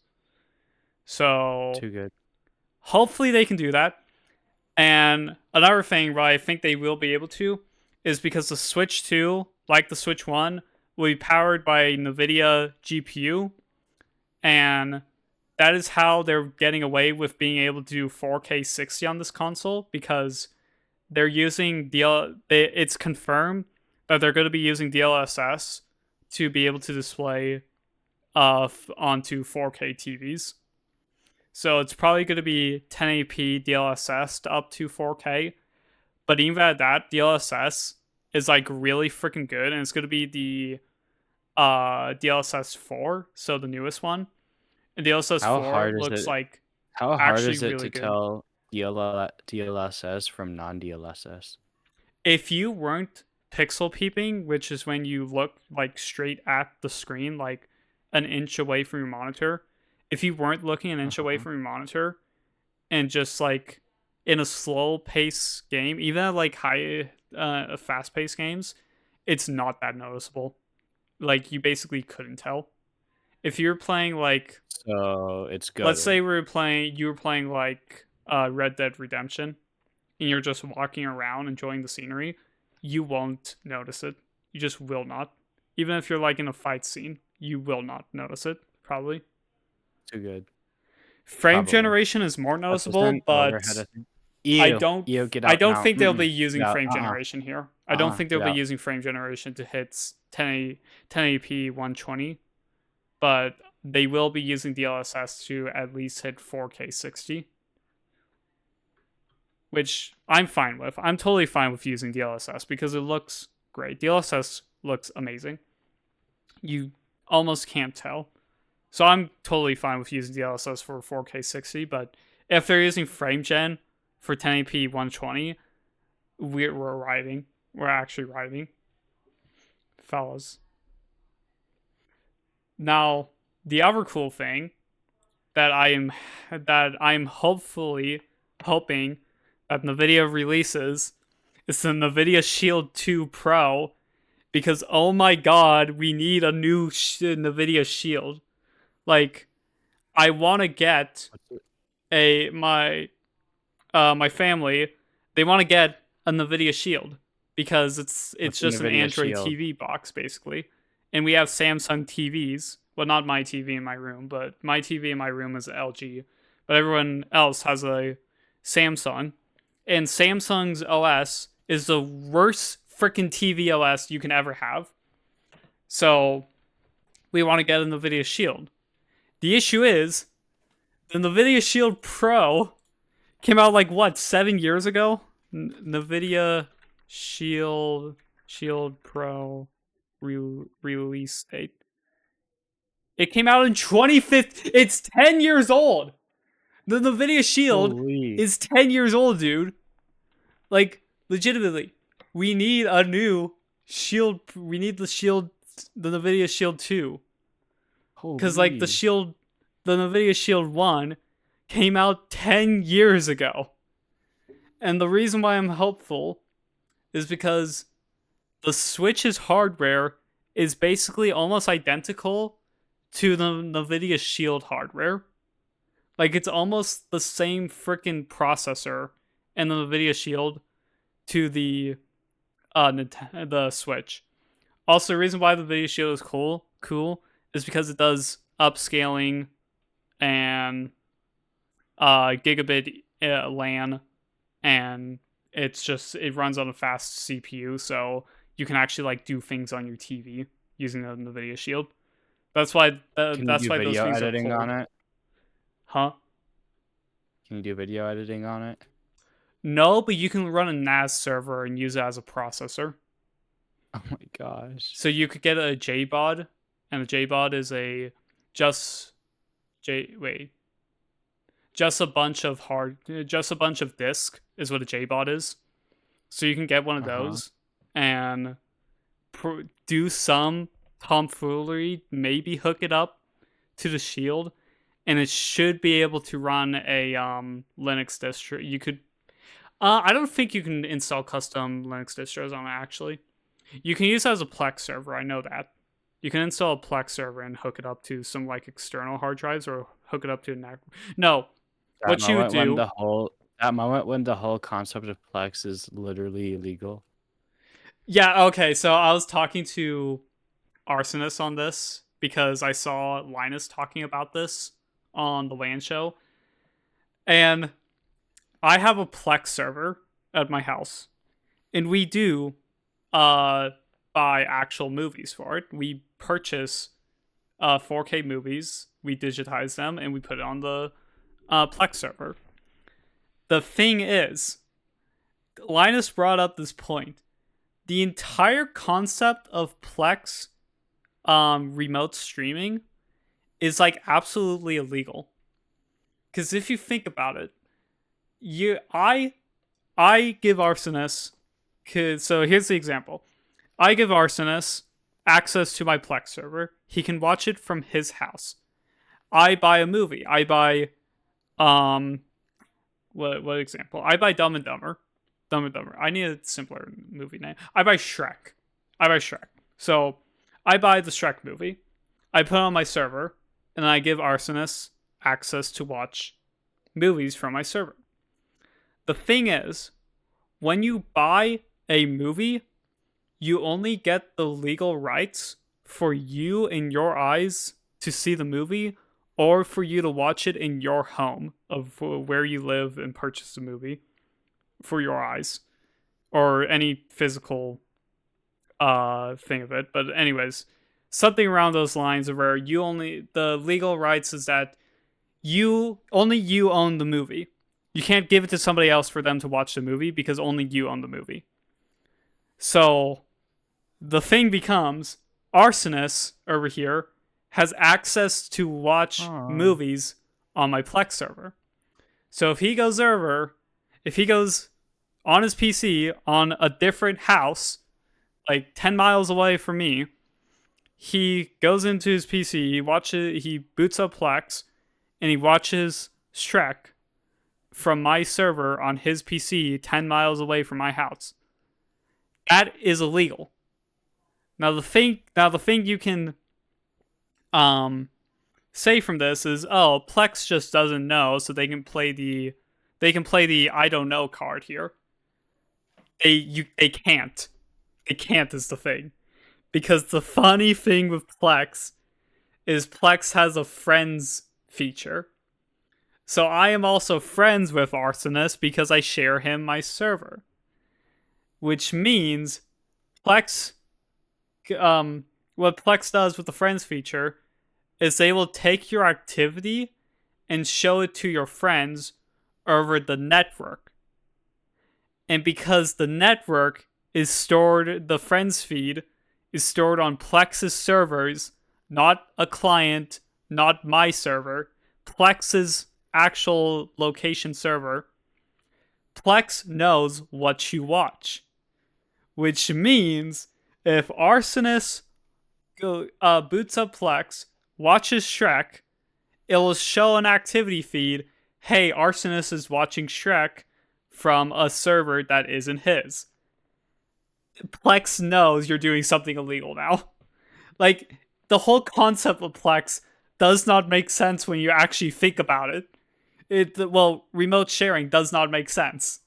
So Too good. hopefully they can do that. And another thing where I think they will be able to is because the Switch 2, like the Switch 1, will be powered by NVIDIA GPU. And that is how they're getting away with being able to do 4K 60 on this console because they're using it's confirmed that they're going to be using DLSS to be able to display onto 4K TVs. So it's probably going to be 1080p DLSS to up to 4K. But even at that, DLSS is like really freaking good, and it's going to be the DLSS 4, so the newest one. And DLSS 4 looks like How hard actually is it really to good. tell DLSS from non-DLSS? If you weren't pixel peeping, which is when you look like straight at the screen, like an inch away from your monitor, if you weren't looking an inch away from your monitor and just like in a slow pace game, even at like fast paced games, it's not that noticeable. Like you basically couldn't tell. If you're playing like, So it's good. let's say you were playing like Red Dead Redemption, and you're just walking around enjoying the scenery, you won't notice it. You just will not. Even if you're like in a fight scene, you will not notice it, probably. Too good. Frame generation is more noticeable, but I don't think they'll be using frame generation here. I don't think they'll be using frame generation to hit 1080p 120, but they will be using DLSS to at least hit 4K 60. Which I'm fine with. I'm totally fine with using DLSS because it looks great. DLSS looks amazing. You almost can't tell. So I'm totally fine with using DLSS for 4K 60, but if they're using frame gen for 1080p 120, we're riding. We're actually riding. Fellas. Now, the other cool thing that I'm hoping that NVIDIA releases is the NVIDIA Shield 2 Pro, because oh my god, we need a new NVIDIA Shield. Like, I want to get my family, they want to get a NVIDIA Shield because it's just an Android Shield TV box basically, and we have Samsung TVs. Well, not my TV in my room, but my TV in my room is LG, but everyone else has a Samsung. And Samsung's OS is the worst freaking TV OS you can ever have. So we want to get a NVIDIA Shield. The issue is, the NVIDIA Shield Pro came out like, what, 7 years ago? NVIDIA Shield Pro release date. It came out in 2015. It's 10 years old. The NVIDIA Shield is 10 years old, dude. Like, legitimately, we need a new Shield. We need the NVIDIA Shield 2. Because, like, the NVIDIA Shield 1 came out 10 years ago. And the reason why I'm hopeful is because the Switch's hardware is basically almost identical to the NVIDIA Shield hardware. Like, it's almost the same freaking processor in the NVIDIA Shield to the Switch. Also, the reason why the NVIDIA Shield is cool is because it does upscaling and gigabit LAN, and it runs on a fast CPU, so you can actually like do things on your TV using the NVIDIA Shield. That's why Can that's you do why video those things editing are cool. on it? Huh? Can you do video editing on it? No, but you can run a NAS server and use it as a processor. Oh my gosh. So you could get a JBOD, and a JBOD is just a bunch of disk is what a JBOD is. So you can get one of those and do some tomfoolery, maybe hook it up to the Shield, and it should be able to run a Linux distro. You could, I don't think you can install custom Linux distros on it, actually. You can use it as a Plex server, I know that. You can install a Plex server and hook it up to some like external hard drives or hook it up to a network. No, what you would do... That moment when the whole concept of Plex is literally illegal. Yeah, okay, so I was talking to Arsonist on this because I saw Linus talking about this on the LAN show, and I have a Plex server at my house, and we do buy actual movies for it. We purchase 4K movies, we digitize them, and we put it on the Plex server. The thing is, Linus brought up this point. The entire concept of Plex remote streaming is like absolutely illegal. Because if you think about it, I give Arsonist, so here's the example. I give Arsonist access to my Plex server. he can watch it from his house. I buy a movie. I buy what example? I buy Dumb and Dumber. Dumb and Dumber. I need a simpler movie name. I buy Shrek. So I buy the Shrek movie. I put it on my server, and I give Arsonist access to watch movies from my server. The thing is, when you buy a movie, you only get the legal rights for you in your eyes to see the movie, or for you to watch it in your home of where you live and purchase the movie for your eyes, or any physical thing of it. But anyways, something around those lines of where the legal rights is that you own the movie. You can't give it to somebody else for them to watch the movie because only you own the movie. So the thing becomes, Arsonist over here has access to watch movies on my Plex server. So if he goes on his PC on a different house, like 10 miles away from me, he goes into his PC, he boots up Plex, and he watches Shrek from my server on his PC 10 miles away from my house. That is illegal. Now the thing you can say from this is, oh, Plex just doesn't know, so they can play the I don't know card here. They can't. They can't is the thing. Because the funny thing with Plex is Plex has a friends feature. So I am also friends with Arsonist because I share him my server. Which means Plex, what Plex does with the friends feature is they will take your activity and show it to your friends over the network. And because the network is stored, the friends feed is stored on Plex's servers, not a client, not my server, Plex's actual location server, Plex knows what you watch. Which means if Arsonist boots up Plex, watches Shrek, it will show an activity feed, hey, Arsonist is watching Shrek from a server that isn't his. Plex knows you're doing something illegal now. Like, the whole concept of Plex does not make sense when you actually think about it. Remote sharing does not make sense.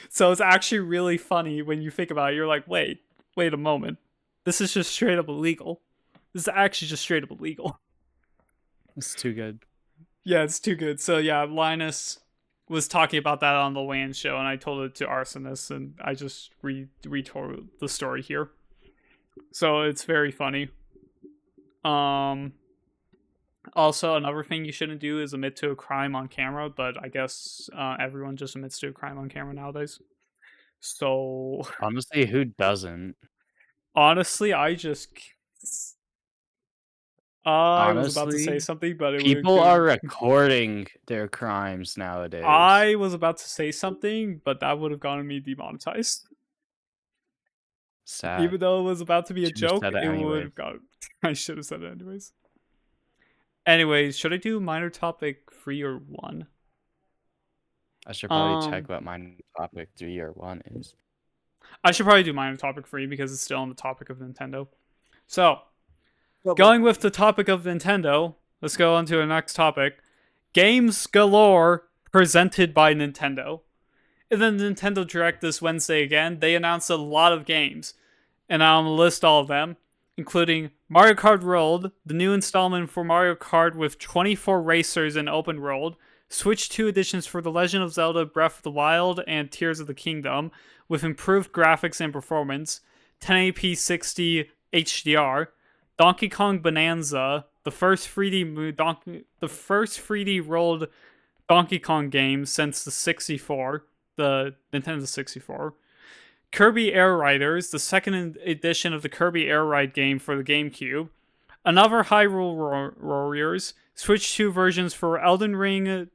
So it's actually really funny when you think about it. You're like, wait a moment. This is just straight up illegal. This is actually just straight up illegal. It's too good. Yeah, it's too good. So yeah, Linus was talking about that on the WAN show, and I told it to Arsonist, and I just retold the story here. So it's very funny. Also, another thing you shouldn't do is admit to a crime on camera, but I guess everyone just admits to a crime on camera nowadays. So Honestly, who doesn't? Honestly, I was about to say something, but people are recording their crimes nowadays. I was about to say something, but that would have gotten me demonetized. Sad. Even though it was about to be a joke, it would have got. I should have said it anyways. Anyways, should I do minor topic 3 or 1? I should probably check what minor topic 3 or 1 is. I should probably do minor topic 3 because it's still on the topic of Nintendo. So, going with the topic of Nintendo, let's go on to the next topic. Games galore presented by Nintendo. In the Nintendo Direct this Wednesday again, they announced a lot of games. And I'm going to list all of them, including Mario Kart World, the new installment for Mario Kart with 24 racers in open world, Switch 2 editions for The Legend of Zelda Breath of the Wild and Tears of the Kingdom, with improved graphics and performance, 1080p 60 HDR, Donkey Kong Bonanza, the first 3D rolled Donkey Kong game since the Nintendo 64, Kirby Air Riders, the second edition of the Kirby Air Ride game for the GameCube, another Hyrule Warriors, Switch 2 versions for Elden Ring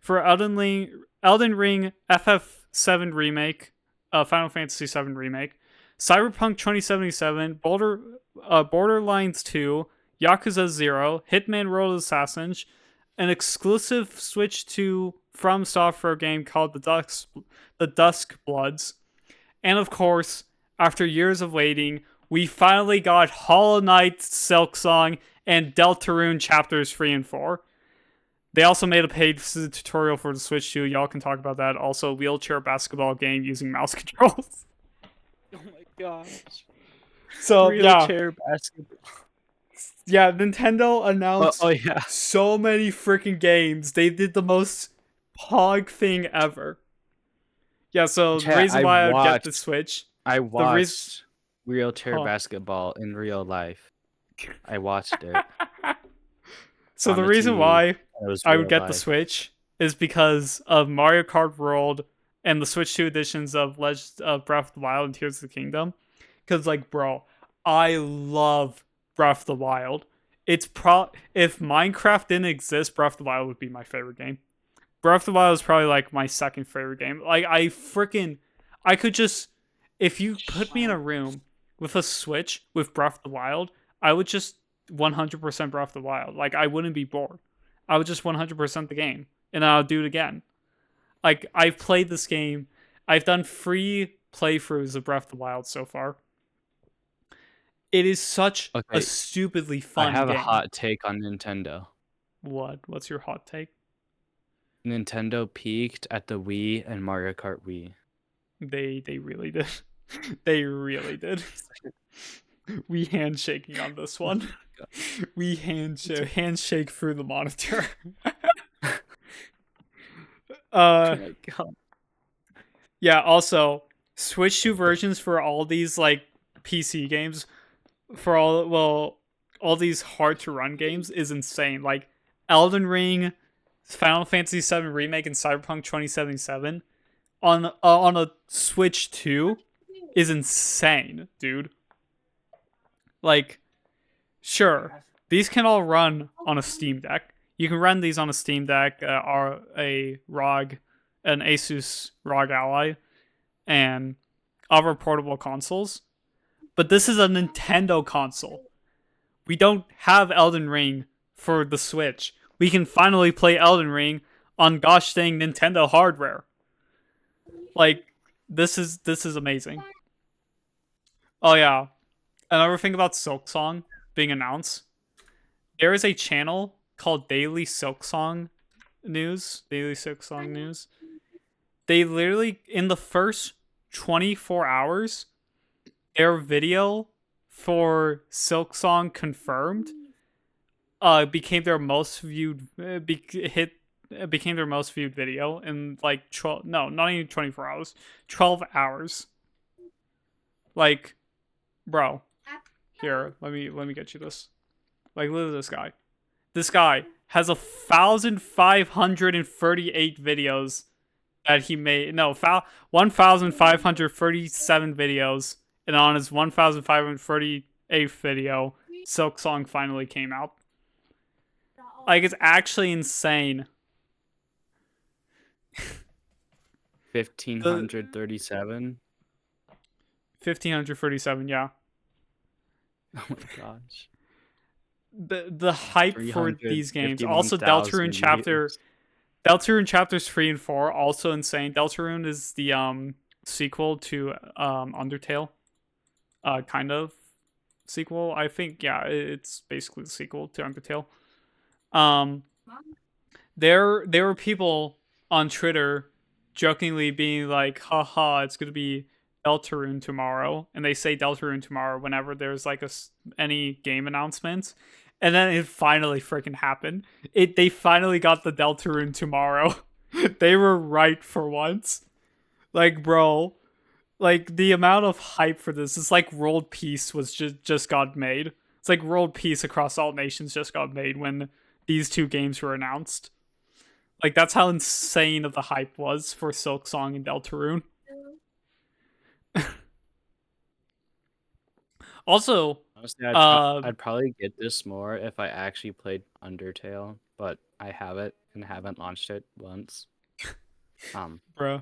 FF7 Remake, Final Fantasy 7 Remake, Cyberpunk 2077, Borderlands 2, Yakuza 0, Hitman Road Assassins, an exclusive Switch 2 From Software game called The Dusk Bloods, and of course, after years of waiting, we finally got Hollow Knight, Silksong, and Deltarune Chapters 3 and 4. They also made a paid tutorial for the Switch 2. Y'all can talk about that. Also, wheelchair basketball game using mouse controls. Oh my gosh. So, Wheelchair basketball. Yeah, Nintendo announced yeah. so many freaking games. They did the most pog thing ever. Yeah, so the reason why I get the Switch... I watched wheelchair basketball in real life. I watched it. So the reason why I would get the Switch is because of Mario Kart World and the Switch 2 editions of Legend of Breath of the Wild and Tears of the Kingdom. Because, like, bro, I love Breath of the Wild. If Minecraft didn't exist, Breath of the Wild would be my favorite game. Breath of the Wild is probably, like, my second favorite game. Like, I could just... If you put me in a room with a Switch with Breath of the Wild, I would just 100% Breath of the Wild. Like, I wouldn't be bored. I would just 100% the game, and I'll do it again. Like, I've played this game. I've done free playthroughs of Breath of the Wild so far. It is such a stupidly fun game. I have a hot take on Nintendo. What? What's your hot take? Nintendo peaked at the Wii and Mario Kart Wii. They really did. They really did. We handshaking on this one. We handshake through the monitor. Oh my god. Yeah, also Switch 2 versions for all these like PC games for all these hard to run games is insane. Like Elden Ring, Final Fantasy VII Remake, and Cyberpunk 2077 on a Switch 2 is insane, dude. Like, sure, these can all run on a Steam Deck. You can run these on a Steam Deck, or an Asus ROG Ally, and other portable consoles. But this is a Nintendo console. We don't have Elden Ring for the Switch. We can finally play Elden Ring on gosh dang Nintendo hardware. Like, this is amazing. Oh yeah. Another thing about Silksong being announced. There is a channel called Daily Silksong News. Daily Silksong News. They literally, in the first 24 hours, their video for Silksong confirmed became their most viewed became their most viewed video in like 12, no, not even 24 hours, 12 hours. Like, bro, here, let me get you this. Like, look at this guy. This guy has 1,538 videos that he made. No, 1,537 videos, and on his 1,538th video, Silksong finally came out. Like, it's actually insane. 1,537? 1,537, yeah. Oh my gosh. The hype for these games. Also, Deltarune Chapters 3 and 4, also insane. Deltarune is the sequel to Undertale. Kind of sequel, I think. Yeah, it's basically the sequel to Undertale. There were people on Twitter jokingly being like, haha, it's gonna be Deltarune tomorrow, and they say Deltarune tomorrow whenever there's like any game announcements, and then it finally freaking happened. They finally got the Deltarune tomorrow. They were right for once. Like, bro, like the amount of hype for this is like World Peace was just got made. It's like World Peace across all nations just got made when these two games were announced. Like, that's how insane of the hype was for Silksong and Deltarune. Also, honestly, I'd probably get this more if I actually played Undertale, but I have it and haven't launched it once. Bro.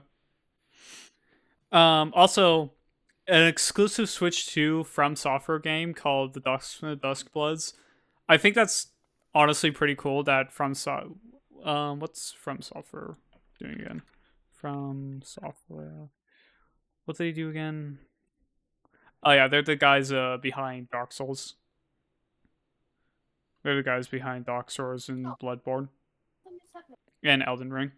Also, an exclusive Switch 2 From Software game called The Dusk Bloods I think that's honestly pretty cool that what's From Software doing again? From Software. What do they do again? Oh yeah, they're the guys behind Dark Souls. They're the guys behind Dark Souls and Bloodborne and Elden Ring.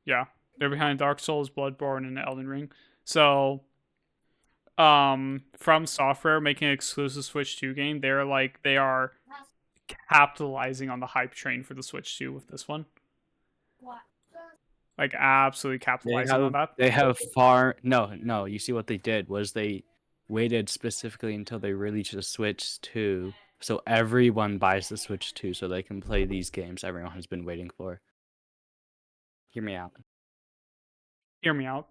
Yeah, they're behind Dark Souls, Bloodborne, and Elden Ring. So, From Software making an exclusive Switch 2 game, they are capitalizing on the hype train for the Switch 2 with this one. Like absolutely capitalizing on that. They have far no. You see what they did was they waited specifically until they released the Switch 2, so everyone buys the Switch 2 so they can play these games everyone has been waiting for. Hear me out. Hear me out.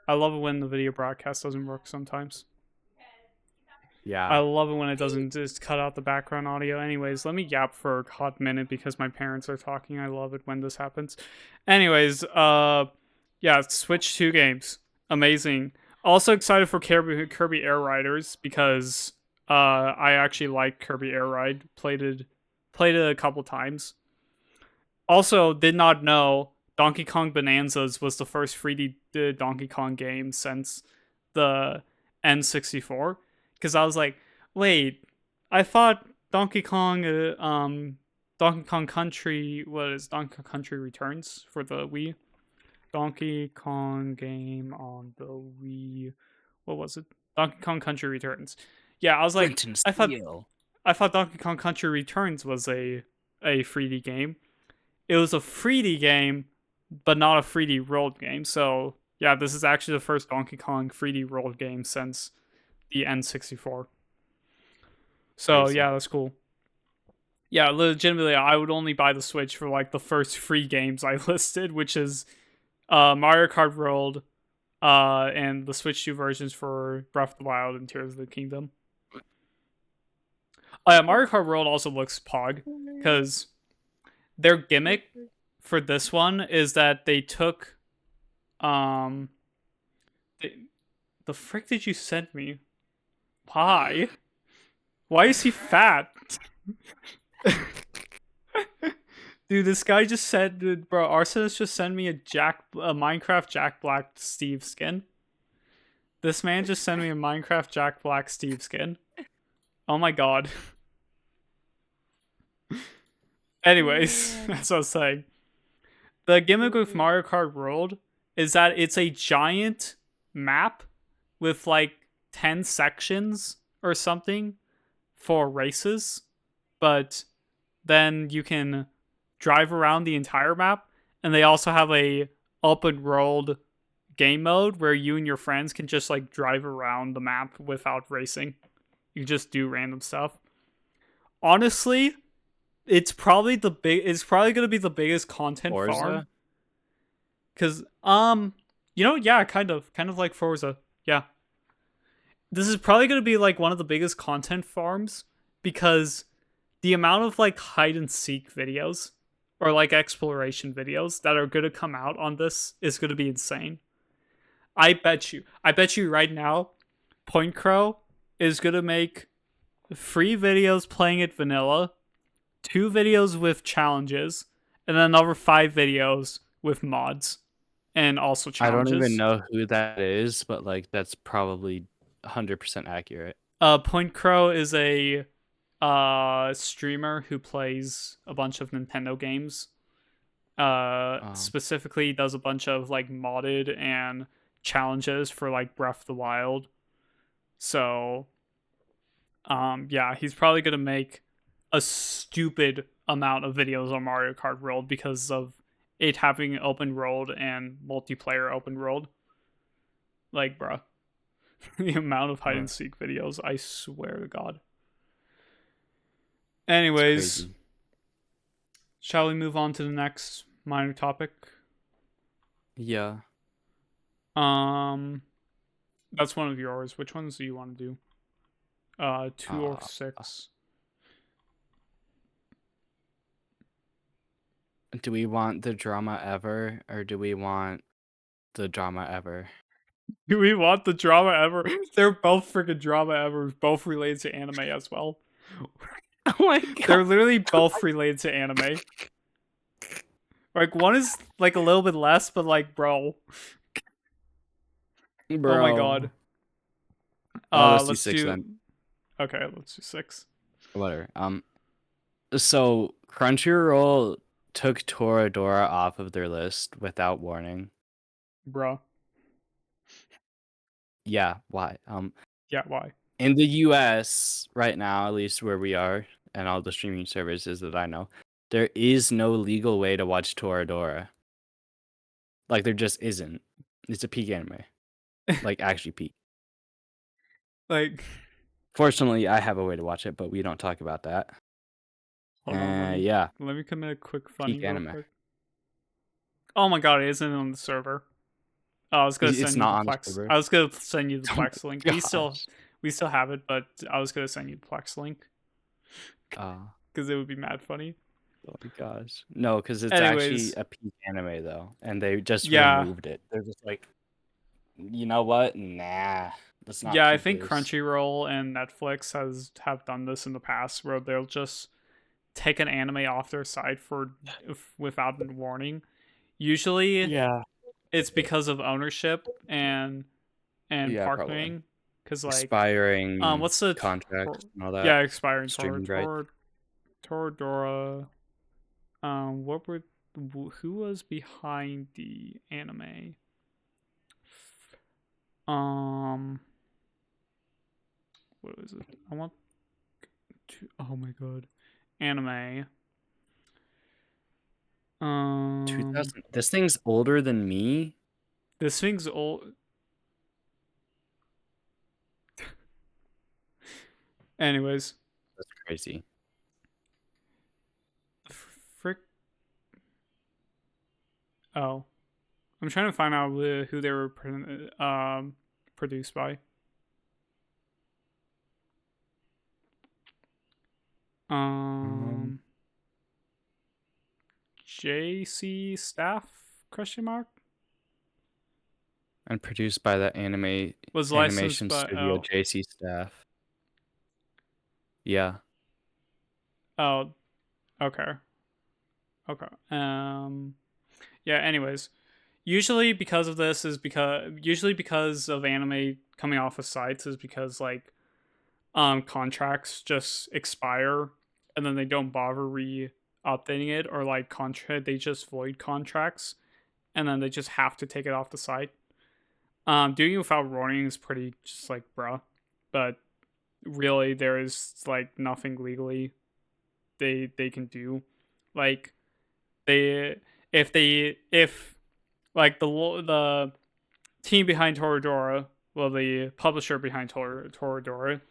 I love it when the video broadcast doesn't work sometimes. Yeah. I love it when it doesn't just cut out the background audio. Anyways, let me yap for a hot minute because my parents are talking. I love it when this happens. Anyways, yeah, Switch 2 games. Amazing. Also excited for Kirby Air Riders because I actually like Kirby Air Ride. Played it a couple times. Also, did not know Donkey Kong Bonanzas was the first 3D Donkey Kong game since the N64. Because I was like, wait, I thought Donkey Kong Country was Donkey Kong Country Returns for the Wii. Donkey Kong game on the Wii. What was it? Donkey Kong Country Returns. Yeah, I was like, I thought Donkey Kong Country Returns was a 3D game. It was a 3D game, but not a 3D world game. So yeah, this is actually the first Donkey Kong 3D world game since the N64. So Crazy. yeah, that's cool. Yeah, legitimately, I would only buy the Switch for like the first 3 games I listed, which is Mario Kart World, and the Switch 2 versions for Breath of the Wild and Tears of the Kingdom. Oh yeah, Mario Kart World also looks pog, because their gimmick for this one is that they took the frick did you send me? Why? Why is he fat? Dude, this guy just said, dude, bro, Arsenis just sent me a Minecraft Jack Black Steve skin. This man just sent me a Minecraft Jack Black Steve skin. Oh my god. Anyways, that's what I was saying. The gimmick with Mario Kart World is that it's a giant map with like 10 sections or something for races, but then you can drive around the entire map, and they also have a open world game mode where you and your friends can just like drive around the map without racing. You just do random stuff. Honestly, it's probably going to be the biggest content Forza? farm. Cuz yeah, kind of like Forza. Yeah. This is probably going to be like one of the biggest content farms because the amount of like hide and seek videos or like exploration videos that are going to come out on this is going to be insane. I bet you right now, Point Crow is going to make 3 videos playing it vanilla, 2 videos with challenges, and then another 5 videos with mods and also challenges. I don't even know who that is, but like that's probably 100% accurate. Point Crow is a streamer who plays a bunch of Nintendo games. Specifically does a bunch of like modded and challenges for like Breath of the Wild. So yeah, he's probably gonna make a stupid amount of videos on Mario Kart World because of it having open world and multiplayer open world. Like, bruh. The amount of hide and seek videos, I swear to God. Anyways, shall we move on to the next minor topic? Yeah. That's one of yours. Which ones do you want to do? 2 or 6? Do we want the drama ever, or do we want the drama ever? Do we want the drama ever? They're both freaking drama ever, both related to anime as well. Oh my They're god, literally both related to anime. Like one is like a little bit less, but like, bro. Oh my bro. god. Let's do Let's 6 do. then. Okay, let's do 6. Whatever. So Crunchyroll took Toradora off of their list without warning. Bruh. Yeah, why? Yeah, why? In the US right now, at least where we are, and all the streaming services that I know, there is no legal way to watch Toradora. Like there just isn't. It's a peak anime. Like actually peak. Like, Fortunately, I have a way to watch it, but we don't talk about that. hold on, Yeah, let me commit a quick funny peak real anime. quick. Oh my god, it isn't on the server. Oh, I was gonna It's send you the not on the Plex. server. I was gonna send you the Oh my Plex link. gosh. We still have it, but I was gonna send you the Plex link Uh, because it would be mad funny. oh my gosh. No, because it's actually Anyways, a peak anime though, and they just yeah, removed it. They're just like, you know what? Nah, let's not yeah. I keep think this. Crunchyroll and Netflix have done this in the past, where they'll just take an anime off their site without warning. Usually, Yeah. it's because of ownership and Yeah, probably. partnering. Because like, Expiring what's the contracts and all that. yeah, expiring Streaming rights. Toradora. What were who was behind the anime? Um, what was it? I want to. Oh my god, anime. 2000. This thing's older than me. This thing's old. Anyways, That's crazy. frick. Oh, I'm trying to find out who they were produced by. Um, JC staff question mark and produced by the was licensed animation by studio JC staff. Yeah. oh okay. Yeah, anyways, usually because of anime coming off of sites is because like contracts just expire and then they don't bother re-updating it, or like they just void contracts and then they just have to take it off the site. Doing it without warning is pretty just like bruh, but really there is like nothing legally they can do. Like they if like the team behind Toradora, well, the publisher behind Toradora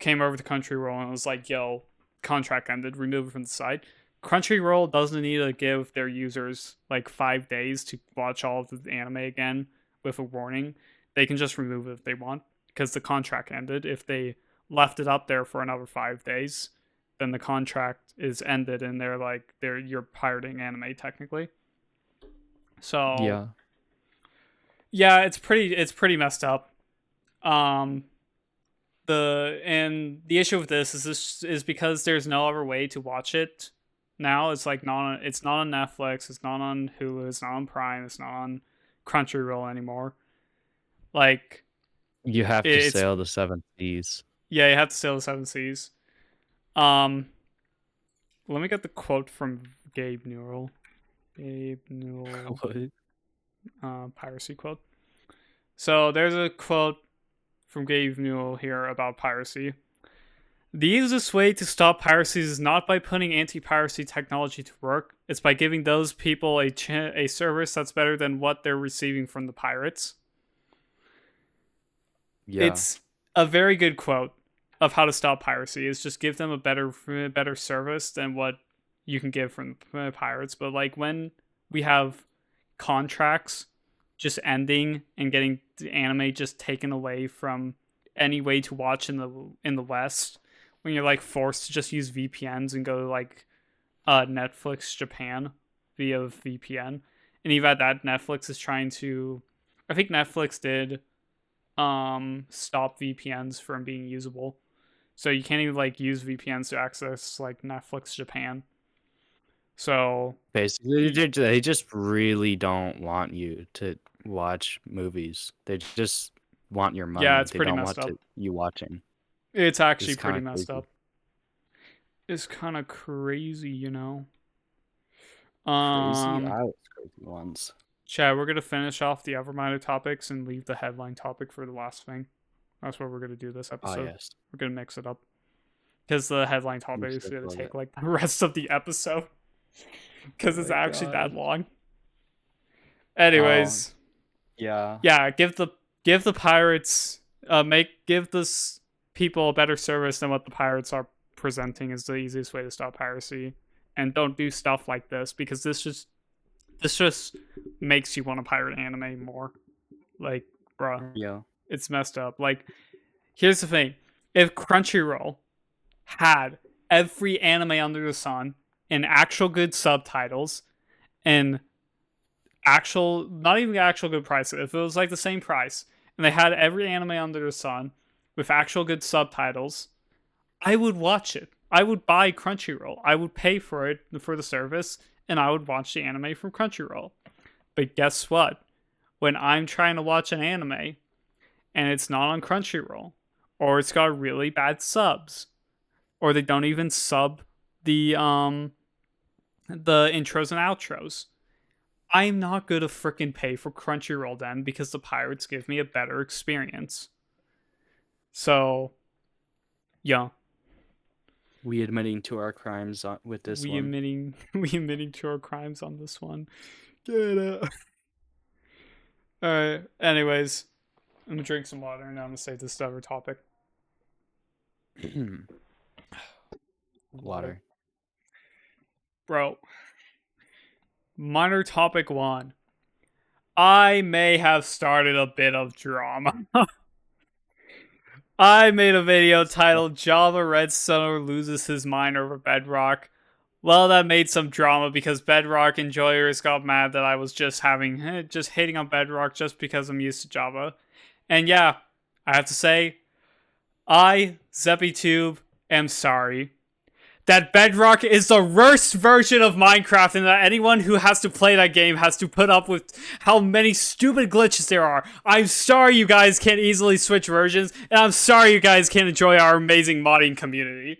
came over to Crunchyroll and was like, "Yo, contract ended, remove it from the site." Crunchyroll doesn't need to give their users like 5 days to watch all of the anime again with a warning. They can just remove it if they want because the contract ended. If they left it up there for another 5 days, then the contract is ended and you're pirating anime technically. So Yeah. yeah, it's pretty messed up. Um, the issue with this is because there's no other way to watch it now. It's not on Netflix, it's not on Hulu, it's not on Prime, it's not on Crunchyroll anymore. Like You have to it's sail the seven seas. yeah, you have to sail the seven seas. Um, let me get the quote from Gabe Newell. Gabe Newell, What? piracy quote. So there's a quote from Gabe Newell here about piracy. The easiest way to stop piracy is not by putting anti-piracy technology to work. It's by giving those people a service that's better than what they're receiving from the pirates. Yeah. It's a very good quote of how to stop piracy. Is just give them a better service than what you can give from the pirates. But like when we have contracts just ending and getting the anime just taken away from any way to watch in the West, when you're like forced to just use VPNs and go to like Netflix Japan via VPN, and even at that, Netflix is trying to. I think Netflix did stop VPNs from being usable So you can't even like use VPNs to access like Netflix Japan. So Basically, they just really don't want you to watch movies. They just want your yeah, money. it's They pretty don't messed want up. you watching. It's actually It's kind pretty of messed crazy. up. It's kind of crazy, you know. Crazy? I was crazy ones. Chad, we're gonna finish off the Everminder topics and leave the headline topic for the last thing. That's what we're gonna do this Oh, episode. yes. We're gonna mix it up because the headline I'm topic is so gonna glad take that- like the rest of the episode because Oh it's my actually that God. long. Oh, Anyways, yeah. yeah, give the pirates give this people a better service than what the pirates are presenting is the easiest way to stop piracy, and don't do stuff like this because this just makes you want to pirate anime more. Like, bruh, Yeah. it's messed up. Like, here's the thing: if Crunchyroll had every anime under the sun in actual good subtitles and actual, not even actual good prices, if it was like the same price and they had every anime under the sun with actual good subtitles, I would watch it. I would buy Crunchyroll. I would pay for it for the service and I would watch the anime from Crunchyroll. But guess what? When I'm trying to watch an anime and it's not on Crunchyroll, or it's got really bad subs, or they don't even sub the intros and outros, I'm not gonna freaking pay for Crunchyroll then because the pirates give me a better experience. So, yeah, We admitting to our crimes with this one. we admitting to our crimes on this one. Get it. All right. Anyways, I'm gonna drink some water and I'm gonna save this other topic. Water. Bro. Minor topic 1. I may have started a bit of drama. I made a video titled Java Redstone loses his mind over Bedrock. Well, that made some drama because Bedrock enjoyers got mad that I was just hating on Bedrock just because I'm used to Java. And yeah, I have to say, I, ZeppyTube, am sorry. That Bedrock is the worst version of Minecraft and that anyone who has to play that game has to put up with how many stupid glitches there are. I'm sorry you guys can't easily switch versions, and I'm sorry you guys can't enjoy our amazing modding community.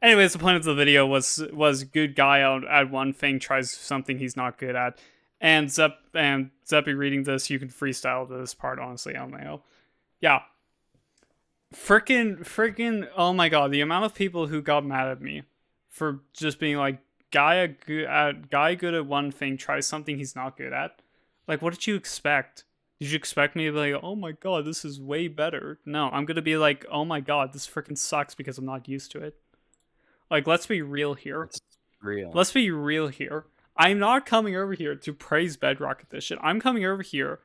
Anyways, the point of the video was good guy at one thing tries something he's not good at, and Zeppy reading this, you can freestyle this part, honestly, LMAO. Yeah. Freaking, oh my god, the amount of people who got mad at me for just being like, guy good at one thing tries something he's not good at. Like, what did you expect? Did you expect me to be like, oh my god, this is way better? No, I'm gonna be like, oh my god, this freaking sucks because I'm not used to it. Like, let's be real here. It's real. Let's be real here. I'm not coming over here to praise Bedrock Edition. I'm coming over here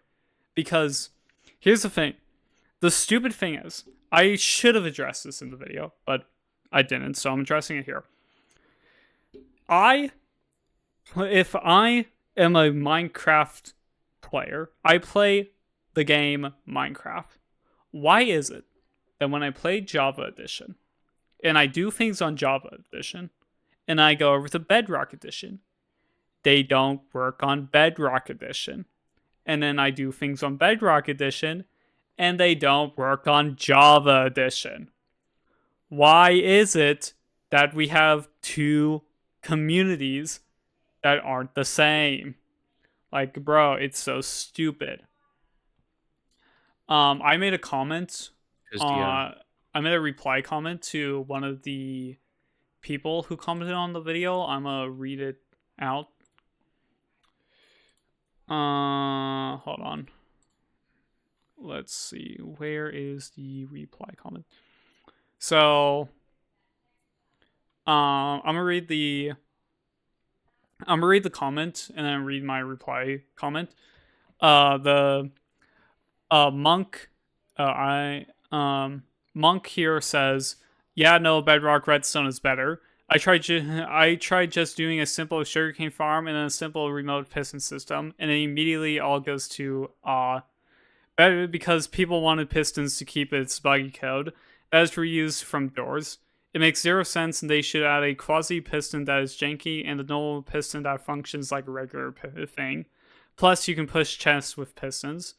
because here's the thing. The stupid thing is, I should have addressed this in the video, but I didn't, so I'm addressing it here. If I am a Minecraft player, I play the game Minecraft. Why is it that when I play Java Edition, and I do things on Java Edition, and I go over to Bedrock Edition, they don't work on Bedrock Edition? And then I do things on Bedrock Edition, and they don't work on Java Edition. Why is it that we have two communities that aren't the same? Like, bro, it's so stupid. I made a comment. I made a reply comment to one of the people who commented on the video. I'm gonna read it out. Hold on. Let's see, where is the reply comment? So, I'm gonna read the comment and then read my reply comment. The monk, monk here says, "Yeah, no, Bedrock Redstone is better. I tried just doing a simple sugarcane farm and then a simple remote piston system, and it immediately all goes to because people wanted pistons to keep its buggy code. that is reused from doors. It makes zero sense, and they should add a quasi piston that is janky and a normal piston that functions like a regular thing. Plus, you can push chests with pistons.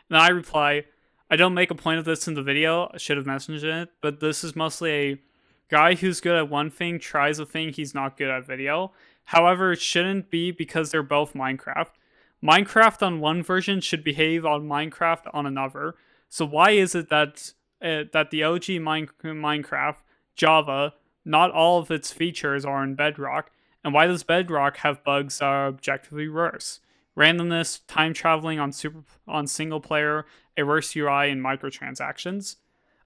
And I reply, I don't make a point of this in the video, I should have mentioned it, but this is mostly a guy who's good at one thing tries a thing he's not good at video. However, it shouldn't be because they're both Minecraft. Minecraft on one version should behave on Minecraft on another. So why is it that the OG Minecraft, Java, not all of its features are in Bedrock, and why does Bedrock have bugs that are objectively worse? Randomness, time traveling on single player, a worse UI, and microtransactions.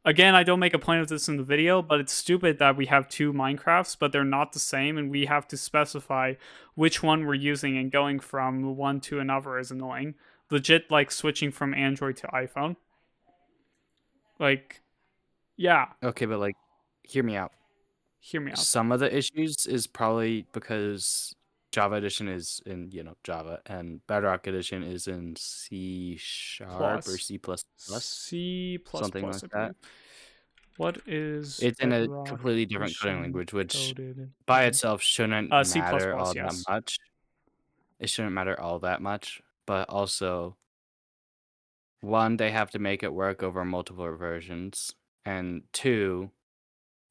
Again, I don't make a point of this in the video, but it's stupid that we have two Minecrafts, but they're not the same, and we have to specify which one we're using, and going from one to another is annoying. Legit, like switching from Android to iPhone. Like, yeah. Okay, but like, hear me out. Hear me out. Some of the issues is probably because Java Edition is in, Java, and Bedrock Edition is in C# or C++. C++, something like I that. believe. What is It's in a Bedrock completely different coding Edition language, which coded by in? itself shouldn't C++, matter all yes. that much. It shouldn't matter all that much, but also, one, they have to make it work over multiple versions, and two,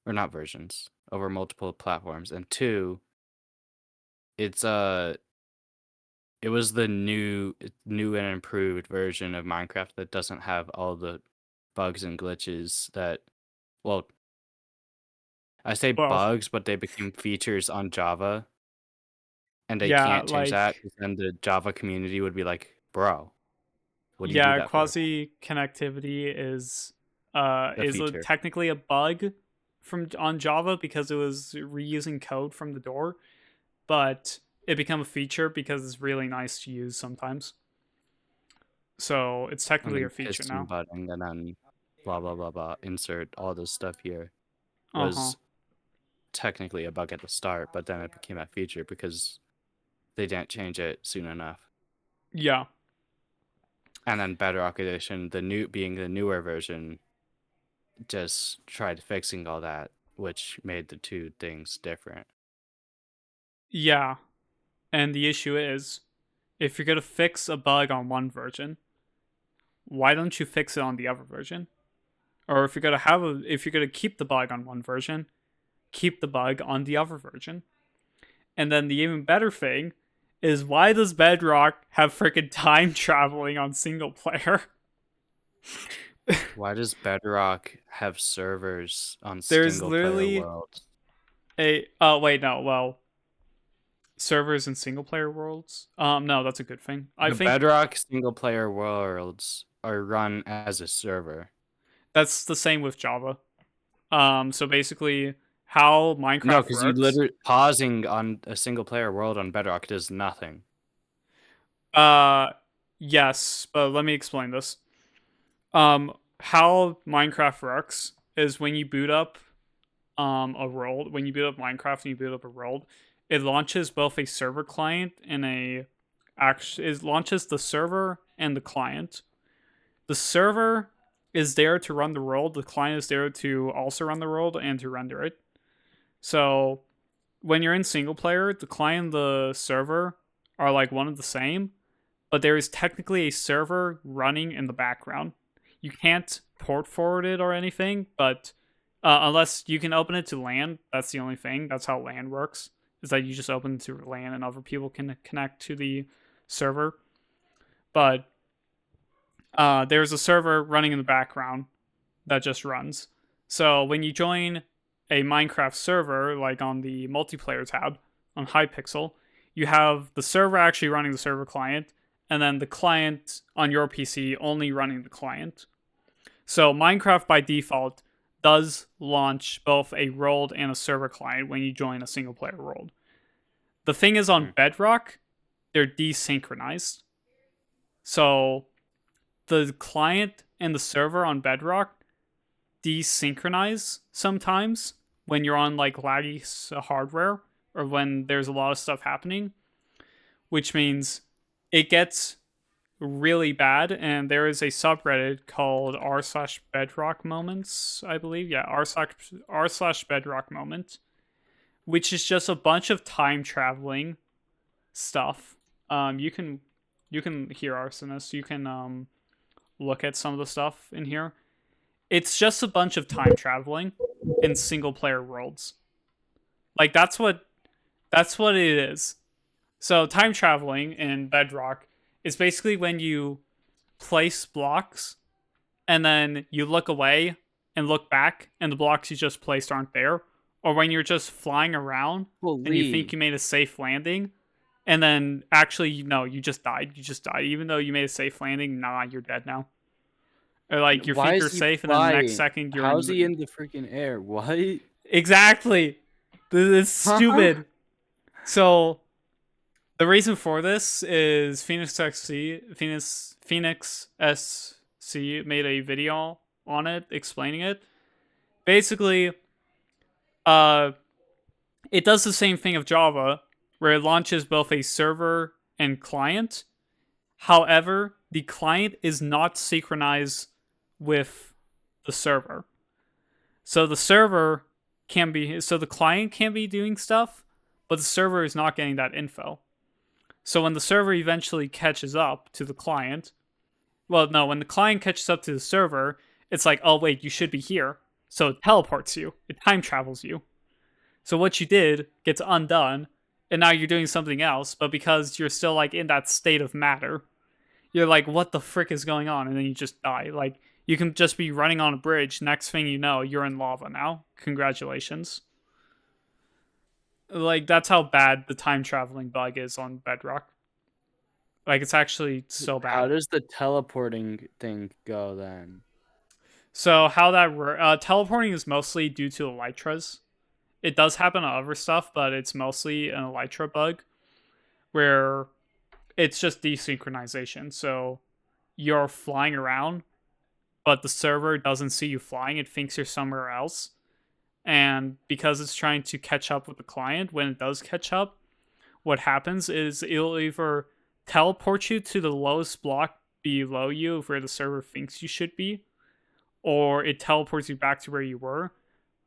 or not versions, over multiple platforms, and two, it was the new and improved version of Minecraft that doesn't have all the bugs and glitches that, well, I say Well, bugs, but they became features on Java, and they yeah, can't change that, like, because then the Java community would be like, bro, what do you do yeah, that for? quasi connectivity is The feature. technically a bug on Java because it was reusing code from the door, but it became a feature because it's really nice to use sometimes. So it's And technically then a feature piston now. button, and then blah, blah, blah, blah, insert all this stuff here Uh huh. was technically a bug at the start, but then it became a feature because they didn't change it soon enough. Yeah. And then Bedrock Edition, being the newer version, just tried fixing all that, which made the two things different. Yeah. And the issue is, if you're gonna fix a bug on one version, why don't you fix it on the other version? Or if you're gonna keep the bug on one version, keep the bug on the other version. And then the even better thing is, why does Bedrock have freaking time traveling on single player? Why does Bedrock have servers on There's single player literally worlds? servers in single player worlds. No, that's a good thing. I The think Bedrock single player worlds are run as a server. that's the same with Java. So basically, how No, Minecraft because you works. literally pausing on a single player world on Bedrock does nothing. Yes, but let me explain this. How Minecraft works is when you boot up a world, when you boot up Minecraft and you boot up a world, it launches both a server client and it launches the server and the client. The server is there to run the world, the client is there to also run the world and to render it. So when you're in single player, the client and the server are like one and the same, but there is technically a server running in the background. You can't port forward it or anything, but unless you can open it to LAN, that's the only thing. That's how LAN works, is that you just open it to LAN and other people can connect to the server. But there's a server running in the background that just runs. So when you join a Minecraft server, like on the multiplayer tab on Hypixel, you have the server actually running the server client, and then the client on your PC only running the client. So Minecraft by default does launch both a world and a server client when you join a single player world. The thing is, on Bedrock, they're desynchronized. So the client and the server on Bedrock desynchronize sometimes when you're on like laggy hardware or when there's a lot of stuff happening, which means it gets really bad, and there is a subreddit called r/bedrock moments, I believe. Yeah, r/bedrock moment, which is just a bunch of time traveling stuff. You can hear Arsonist. You can look at some of the stuff in here. It's just a bunch of time traveling in single player worlds. Like that's what it is. So time traveling in Bedrock is basically when you place blocks and then you look away and look back and the blocks you just placed aren't there, or when you're just flying around and you think Holy. you made a safe landing and then actually no, you just died even though you made a safe landing. Nah, you're dead now. Or like you Why think you're is he safe and then the next flying? second you're in How's he the... in the freaking air? What? Exactly. This is Huh? stupid. So the reason for this is Phoenix SC made a video on it explaining it. Basically, uh, it does the same thing of Java, where it launches both a server and client. However, the client is not synchronized with the server. So the client can be doing stuff, but the server is not getting that info. So when the server eventually catches up to the client, well, no, when the client catches up to the server, it's like, oh, wait, you should be here. So it teleports you, it time travels you. So what you did gets undone, and now you're doing something else, but because you're still like in that state of matter, you're like, what the frick is going on? And then you just die. Like, you can just be running on a bridge. Next thing you know, you're in lava now. Congratulations. Like, that's how bad the time traveling bug is on Bedrock. Like, it's actually so How bad. does the teleporting thing go then? So how that teleporting is mostly due to elytras. It does happen on other stuff, but it's mostly an elytra bug where it's just desynchronization. So you're flying around, but the server doesn't see you flying. It thinks you're somewhere else. And because it's trying to catch up with the client, when it does catch up, what happens is it'll either teleport you to the lowest block below you where the server thinks you should be, or it teleports you back to where you were.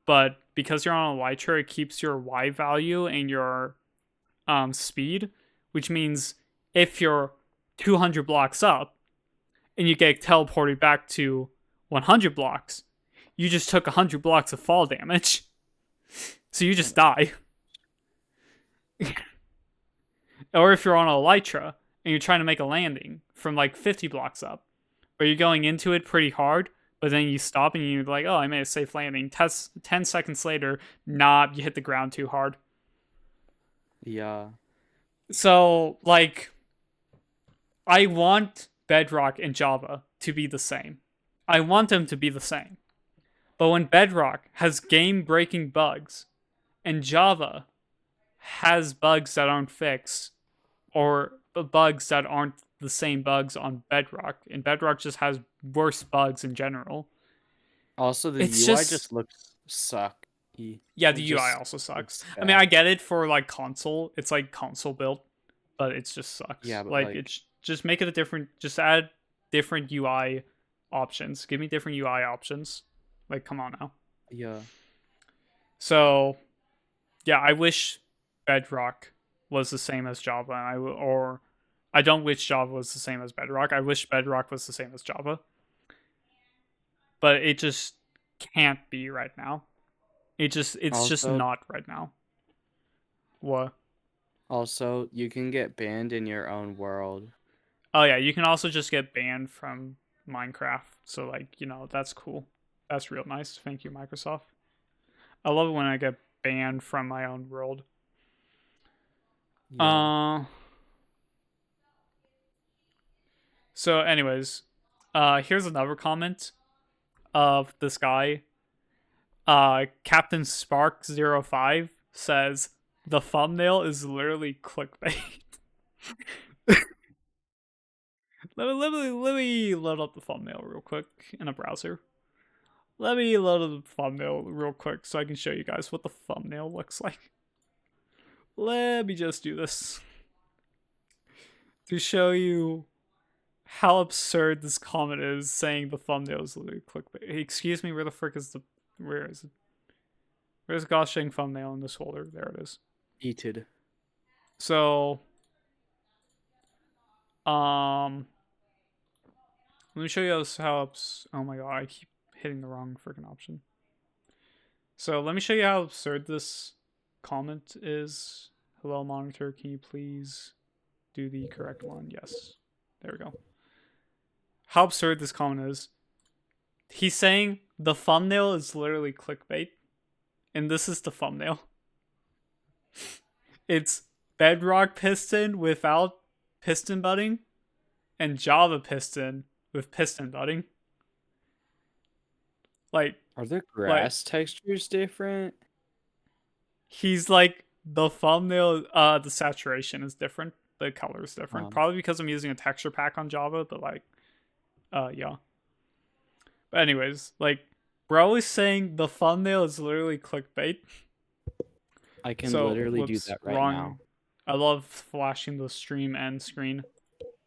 But because you're on elytra, it keeps your Y value and your speed, which means if you're 200 blocks up and you get teleported back to 100 blocks, you just took 100 blocks of fall damage. So you just die. Or if you're on elytra and you're trying to make a landing from like 50 blocks up, but you're going into it pretty hard, but then you stop and you're like, oh, I made a safe landing. 10 seconds later, nah, you hit the ground too hard. Yeah. So, like, I want Bedrock and Java to be the same. I want them to be the same. But when Bedrock has game breaking bugs and Java has bugs that aren't fixed, or bugs that aren't the same bugs on Bedrock, and Bedrock just has worse bugs in general. Also, the It's UI just... just looks sucky. yeah, It the UI just also looks sucks. I mean, I bad. get it for like console. It's like console built, but it just sucks. Yeah, but Like, like, it's just make it a different. Just add different UI options. Give me different UI options. Like, come on now. yeah. So, yeah, I wish Bedrock was the same as Java, and or I don't wish Java was the same as Bedrock. I wish Bedrock was the same as Java, but it just can't be right now. It's just Also, not right now. What? also, you can get banned in your own world. Oh yeah, you can also just get banned from Minecraft. So like, that's cool. That's real nice. Thank you, Microsoft. I love it when I get banned from my own world. Yeah. Uh so anyways, here's another comment of this guy. Captain Spark05 says the thumbnail is literally clickbait. Let me load up the thumbnail real quick in a browser. Let me load up the thumbnail real quick so I can show you guys what the thumbnail looks like. Let me just do this to show you how absurd this comment is, saying the thumbnail is literally clickbait. Hey, excuse me, where the frick is the... Where is it? Where's the gosh dang thumbnail in this folder? There it is. Eated. So, let me show you how oh my god, I keep hitting the wrong freaking option. So let me show you how absurd this comment is. Hello, monitor, can you please do the correct one? Yes. There we go. How absurd this comment is. He's saying the thumbnail is literally clickbait, and this is the thumbnail. It's Bedrock piston without piston butting, and Java piston with piston butting. Like, are the grass textures different? He's like, the thumbnail, the saturation is different. The color is different. Probably because I'm using a texture pack on Java, but like, yeah. But anyways, like, bro is saying the thumbnail is literally clickbait. I can literally do that right now. I love flashing the stream end screen.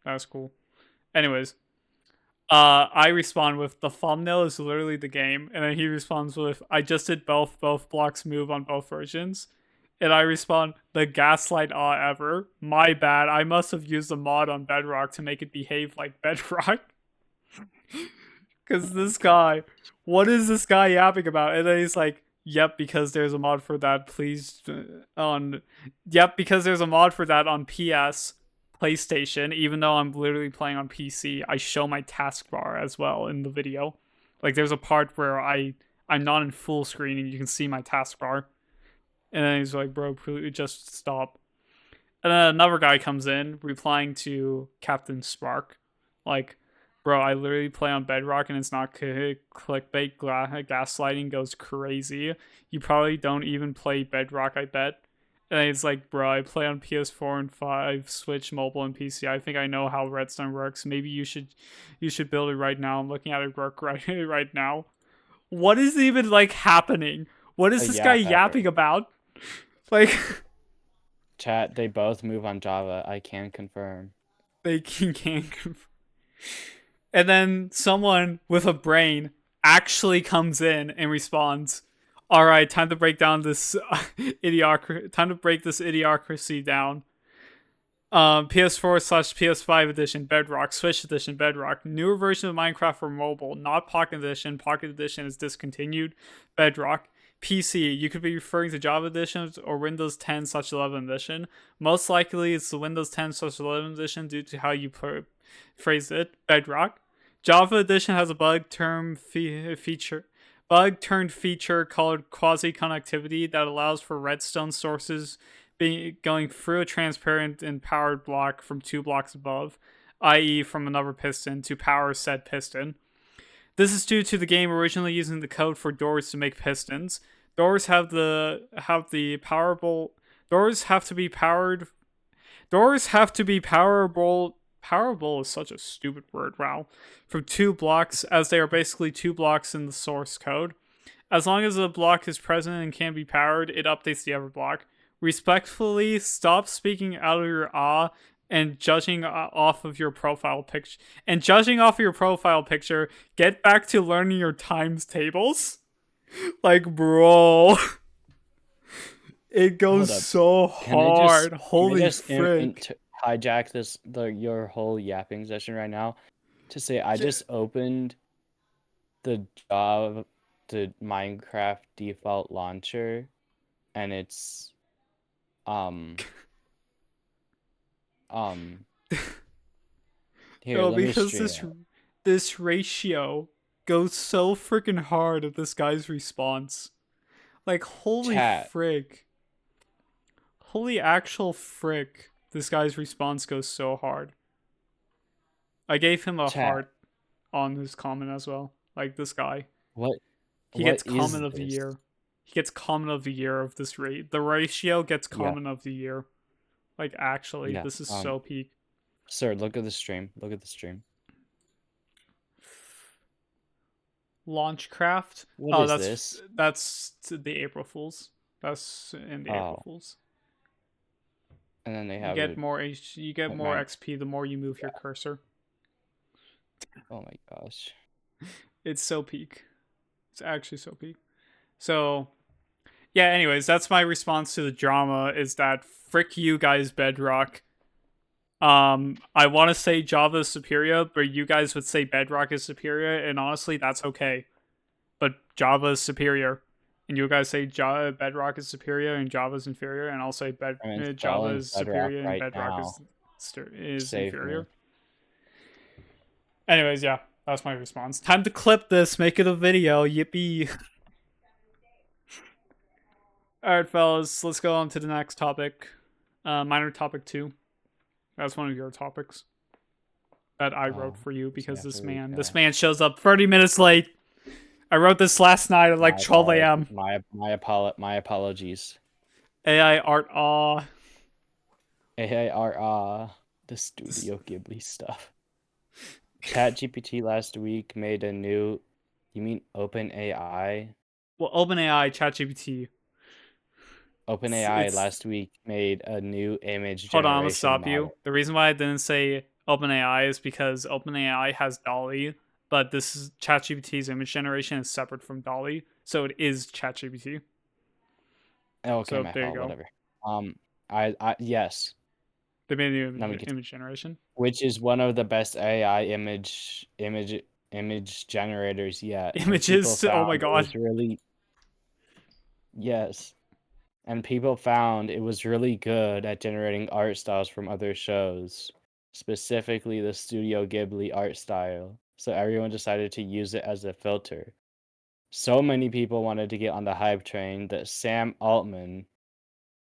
That's cool. Anyways, I respond with, the thumbnail is literally the game, and then he responds with, I just did both blocks move on both versions. And I respond, the gaslight ever. My bad. I must have used a mod on Bedrock to make it behave like Bedrock. Because this guy, what is this guy yapping about? And then he's like, yep, because there's a mod for that. Please, yep, because there's a mod for that on PS, PlayStation. Even though I'm literally playing on PC, I show my taskbar as well in the video. Like, there's a part where I'm not in full screen and you can see my taskbar. And then he's like, bro, please just stop. And then another guy comes in, replying to Captain Spark. Like, bro, I literally play on Bedrock and it's not clickbait. Gaslighting goes crazy. You probably don't even play Bedrock, I bet. And then he's like, bro, I play on PS4 and 5, Switch, mobile, and PC. I think I know how Redstone works. Maybe you should build it right now. I'm looking at it work right now. What is even, like, happening? What is this guy yapping about? Like, chat, they both move on Java. I can confirm. They can confirm. And then someone with a brain actually comes in and responds, all right, time to break down this idiocracy. Time to break this idiocracy down. PS4/PS5 edition Bedrock, Switch edition Bedrock, newer version of Minecraft for mobile, not Pocket Edition. Pocket Edition is discontinued. Bedrock. PC, you could be referring to Java editions or Windows 10/11 edition. Most likely, it's the Windows 10/11 edition due to how you phrase it. Bedrock. Java edition has a bug-turned feature called quasi-connectivity that allows for redstone sources going through a transparent and powered block from 2 blocks above, i.e. from another piston, to power said piston. This is due to the game originally using the code for doors to make pistons. Doors have to be powerable. Powerable is such a stupid word, wow. From 2 blocks, as they are basically 2 blocks in the source code. As long as a block is present and can be powered, it updates the other block. Respectfully, stop speaking out of your and judging off of your profile picture. Get back to learning your times tables. Like, bro. It goes so hard. Holy frick. Hijack your whole yapping session right now to say I just opened the Minecraft default launcher and it's here, no, let me because this ratio goes so freaking hard at this guy's response. Like, holy frick. Holy actual frick. This guy's response goes so hard. I gave him a heart on his comment as well. Like, this guy. He gets comment of the year. He gets comment of the year of this rate. The ratio gets comment of the year. Like, actually, this is so peak. Sir, look at the stream. Launchcraft. What is this? That's the April Fools. That's in the April Fools. And then they have you get more XP the more you move your cursor. Oh my gosh. It's so peak. It's actually so peak. So yeah. Anyways, that's my response to the drama. Is that frick you guys, Bedrock. I want to say Java is superior, but you guys would say Bedrock is superior, and honestly, that's okay. But Java is superior, and you guys say Bedrock is superior and Java is inferior, and I'll say I'm Java installing is Bedrock superior and right Bedrock now. is Save me. inferior. Anyways, yeah, that's my response. Time to clip this, make it a video. Yippee! All right, fellas, let's go on to the next topic. Minor topic 2. That's one of your topics that I wrote Oh, for you so you because have to this recap. man shows up 30 minutes late. I wrote this last night at like 12 a.m. My apologies. AI art awe. AARA, the Studio Ghibli stuff. ChatGPT last week made a new. You mean OpenAI? Well, OpenAI, ChatGPT. OpenAI It's last week made a new image hold on, I'm gonna generation stop you. model. The reason why I didn't say OpenAI is because OpenAI has Dolly, but this is ChatGPT's image generation is separate from Dolly, so it is ChatGPT. Oh, okay, So my there you fault. go. Whatever. Yes. They made a new Let me get. image generation. Which is one of the best AI image generators yet, and people Images. Oh my found it god. was really yes. And people found it was really good at generating art styles from other shows, specifically the Studio Ghibli art style. So everyone decided to use it as a filter. So many people wanted to get on the hype train that Sam Altman,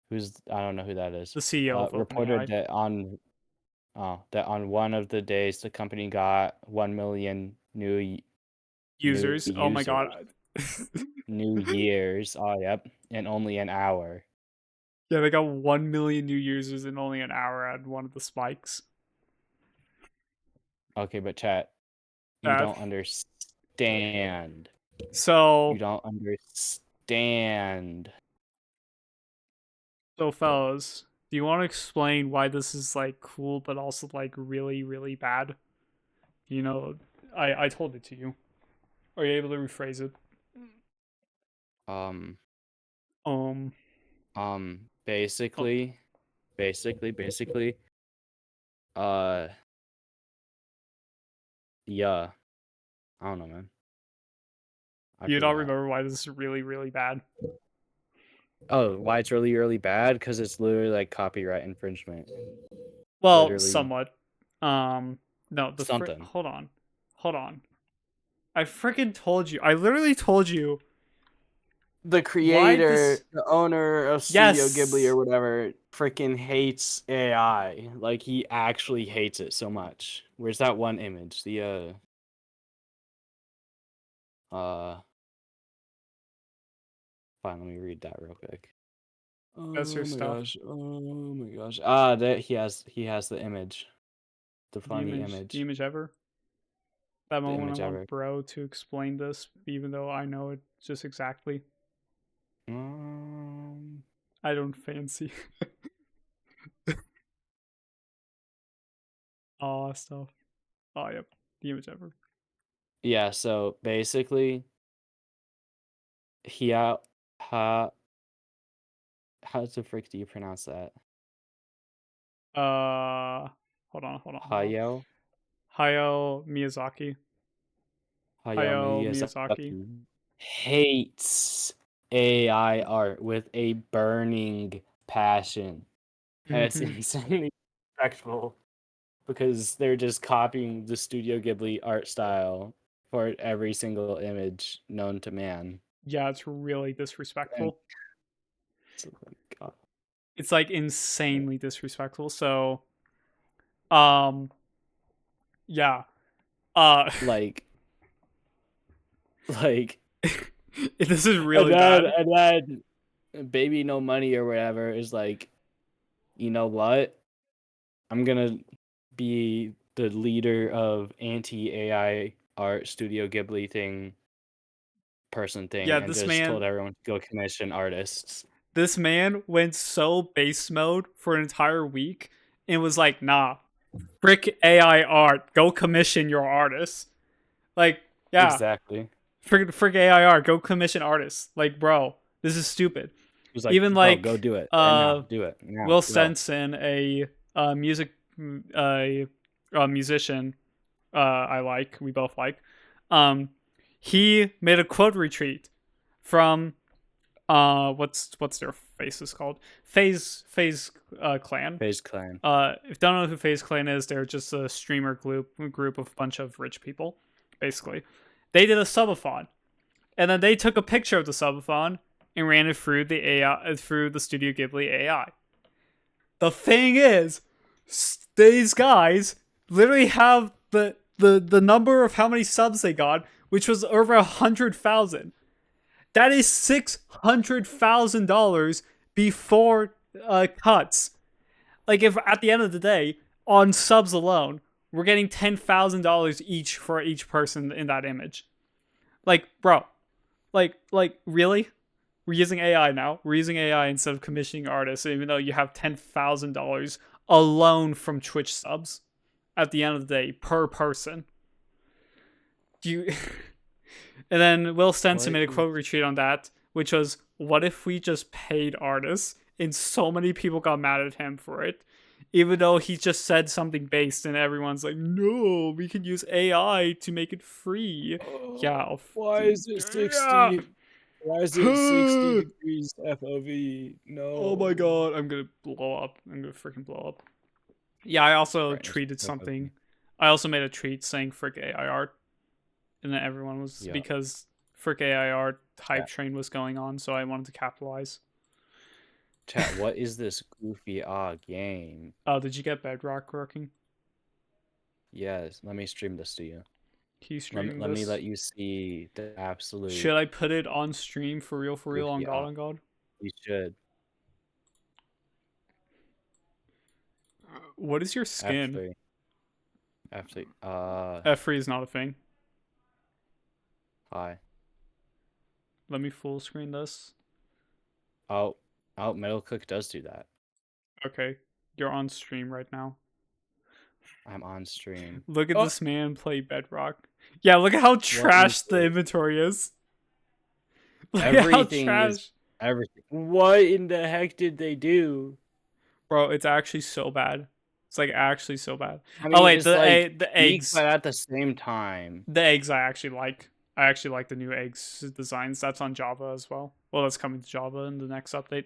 who's I don't know who that is, The CEO of reported OpenAI. that on one of the days the company got 1 million new Users. Oh my users, god. new years. Oh, yep, in only an hour. Yeah, they got 1 million new users in only an hour at one of the spikes. Okay, but chat, you That don't understand. You so don't understand. so fellas, do you want to explain why this is like cool but also like really really bad? You know, I told it to you. Are you able to rephrase it? Um, Um, oh, basically, uh, yeah, I don't know, man. I do you not forgot. remember why this is really really bad? Oh, why it's really, really bad? Because it's literally like copyright infringement. Well, Literally somewhat. No, something. hold on. I freaking told you. I literally told you The why this. creator, the owner of Studio Ghibli or Yes, whatever, freaking hates AI. Like he actually hates it so much. Where's that one image? Uh fine, let me read that real quick. that's your Oh my stuff. gosh. Oh my gosh. That he has the image. The funny The image. image ever. That The moment I image want ever. bro to explain this, even though I know it just exactly. Um I don't fancy all stuff. Oh yep, the image ever. yeah, so basically he out ha how the frick do you pronounce that? Uh, hold on. Hayao? Hayao Miyazaki. Hayao Hayao Miyazaki. Miyazaki hates AI art with a burning passion. And it's Mm-hmm. insanely respectful because they're just copying the Studio Ghibli art style for every single image known to man. Yeah, it's really And disrespectful. oh my God. It's like insanely disrespectful. So, um, yeah. Uh, Like, like, this is and really then, bad. and then Baby No Money or whatever is like, you know what? I'm gonna be the leader of anti AI art Studio Ghibli thing Yeah, and just told everyone to go commission artists. this man went so base mode for an entire week and was like, nah. frick AI art. Go commission your artists. Like, yeah, Exactly. frick AI art. Go commission artists. Like, bro, this is stupid. He was like, Even bro, go like do it right now. Do it now. Will Go. Stenson, a musician I like, we both like. He made a quote retreat from what's their faces called? FaZe Clan. FaZe Clan. If you don't know who FaZe Clan is, they're just a streamer group of a bunch of rich people, basically. They did a subathon, and then they took a picture of the subathon and ran it through the AI through the Studio Ghibli AI. The thing is, these guys literally have the number of how many subs they got, which was over 100,000. That is $600,000 before cuts. Like, if at the end of the day, on subs alone, we're getting $10,000 each for each person in that image. Like, bro, like really? We're using AI now. We're using AI instead of commissioning artists, even though you have $10,000 alone from Twitch subs at the end of the day per person. You And then Will Stenson made a quote retweet on that, which was, what if we just paid artists? And so many people got mad at him for it, even though he just said something based, and everyone's like, no, we can use AI to make it free. Yeah. Why is it 60? Yeah. Why is it 60 degrees FOV? No. Oh my god, I'm gonna blow up. I'm gonna freaking blow up. Yeah, I also tweeted something. I also made a tweet saying frick AI art. And then everyone was, because frick AI art hype train was going on, so I wanted to capitalize. Chat, what is this goofy game? Oh, did you get Bedrock working? Yes, let me stream this to you. Can you stream this? Let me let you see the absolute. Should I put it on stream for real on God on God? You should. What is your skin? F3 is not a thing. Hi. Let me full screen this. Oh, Metal Cook does do that. Okay, you're on stream right now. I'm on stream. Look at this man play Bedrock. Yeah, look at how trash the inventory is. Look everything at how trash. Is everything. What in the heck did they do? Bro, it's actually so bad. It's like actually so bad. I mean, oh wait, the eggs. But at the same time, the eggs I actually like. I actually like the new eggs designs. That's on Java as well. Well, that's coming to Java in the next update.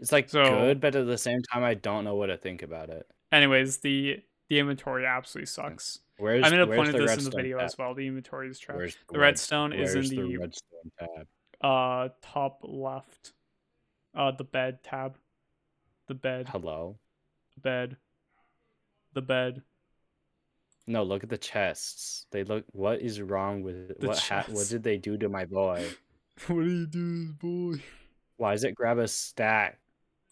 It's like good, but at the same time, I don't know what to think about it. Anyways, the inventory absolutely sucks. I'm gonna point at this in the video as well. The inventory is trash. The redstone is in the redstone tab? Top left. The bed tab. The bed. Hello. The bed. No, look at the chests. They look. What is wrong with it? What did they do to my boy? What do you do, boy? Why does it grab a stack?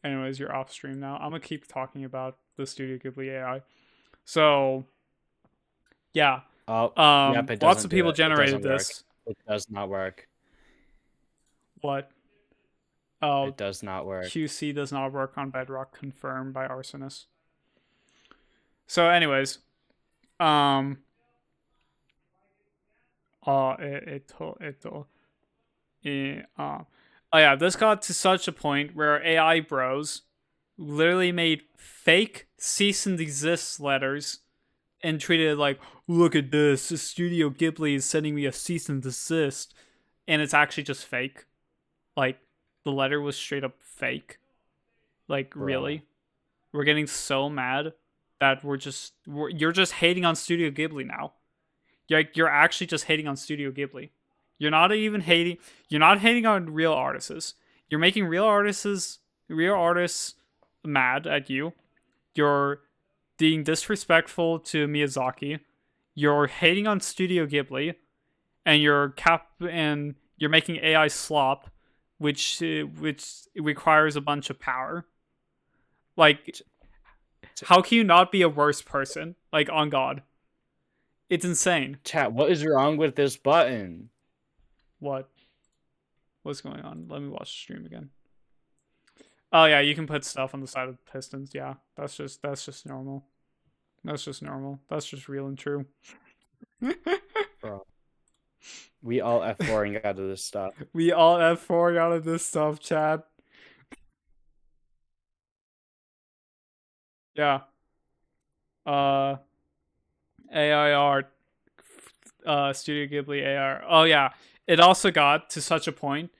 Anyways, you're off stream now. I'm gonna keep talking about the Studio Ghibli AI. So, yeah. Yep, lots of people generated this. It does not work. What? Oh, it does not work. QC does not work on Bedrock, confirmed by Arsonist. So, anyways, oh yeah, this got to such a point where AI bros literally made fake cease and desist letters and treated it like, look at this, Studio Ghibli is sending me a cease and desist, and it's actually just fake. Like, the letter was straight up fake. Like, really? We're getting so mad that you're just hating on Studio Ghibli now. You're actually just hating on Studio Ghibli. You're not hating on real artists. You're making real artists mad at you. You're being disrespectful to Miyazaki. You're hating on Studio Ghibli, and you're making AI slop, which requires a bunch of power. Like, how can you not be a worse person? Like, on God. It's insane. Chat, what is wrong with this button? What? What's going on? Let me watch the stream again. Oh yeah, you can put stuff on the side of the pistons. Yeah, that's just normal. That's just normal. That's just real and true. Bro. We all F4ing out of this stuff. We all F4 out of this stuff, Chad. Yeah. Uh, AI art. Studio Ghibli AR. Oh yeah, it also got to such a point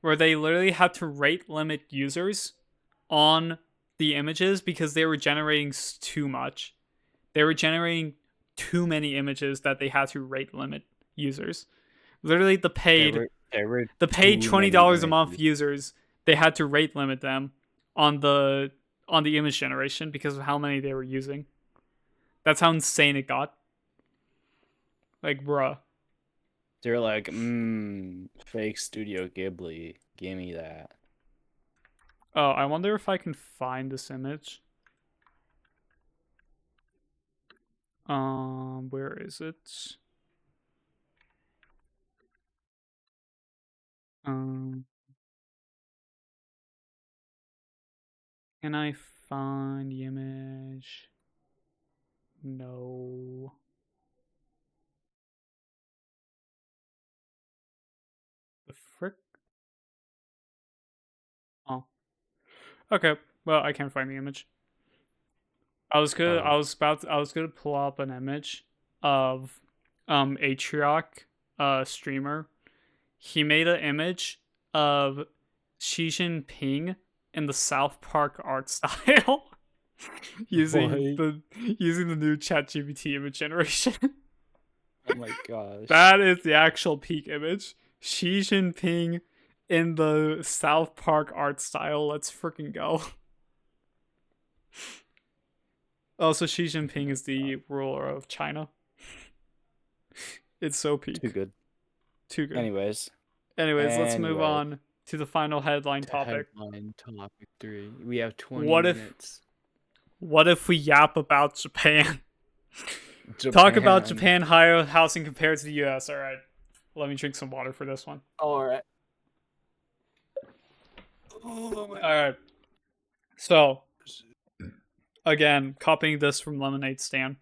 where they literally had to rate limit users on the images because they were generating too much. They were generating too many images that they had to rate limit users. Literally, the paid $20 a month users, they had to rate limit them on the image generation because of how many they were using. That's how insane it got. Like, bruh. They're like, fake Studio Ghibli. Give me that. Oh, I wonder if I can find this image. Where is it? Can I find the image? No. The frick? Oh. Okay. Well, I can't find the image. I was gonna pull up an image of Atriarch, streamer. He made an image of Xi Jinping in the South Park art style. using the new ChatGPT image generation. Oh my gosh. That is the actual peak image. Xi Jinping in the South Park art style. Let's freaking go. Also, Xi Jinping is the ruler of China. It's so peak. Too good. Too good. Anyways, let's move on to the final headline topic. Headline topic 3. We have 20 minutes. What if we yap about Japan? Talk about Japan higher housing compared to the US. All right. Let me drink some water for this one. All right. All right. So, again, copying this from Lemonade Stand.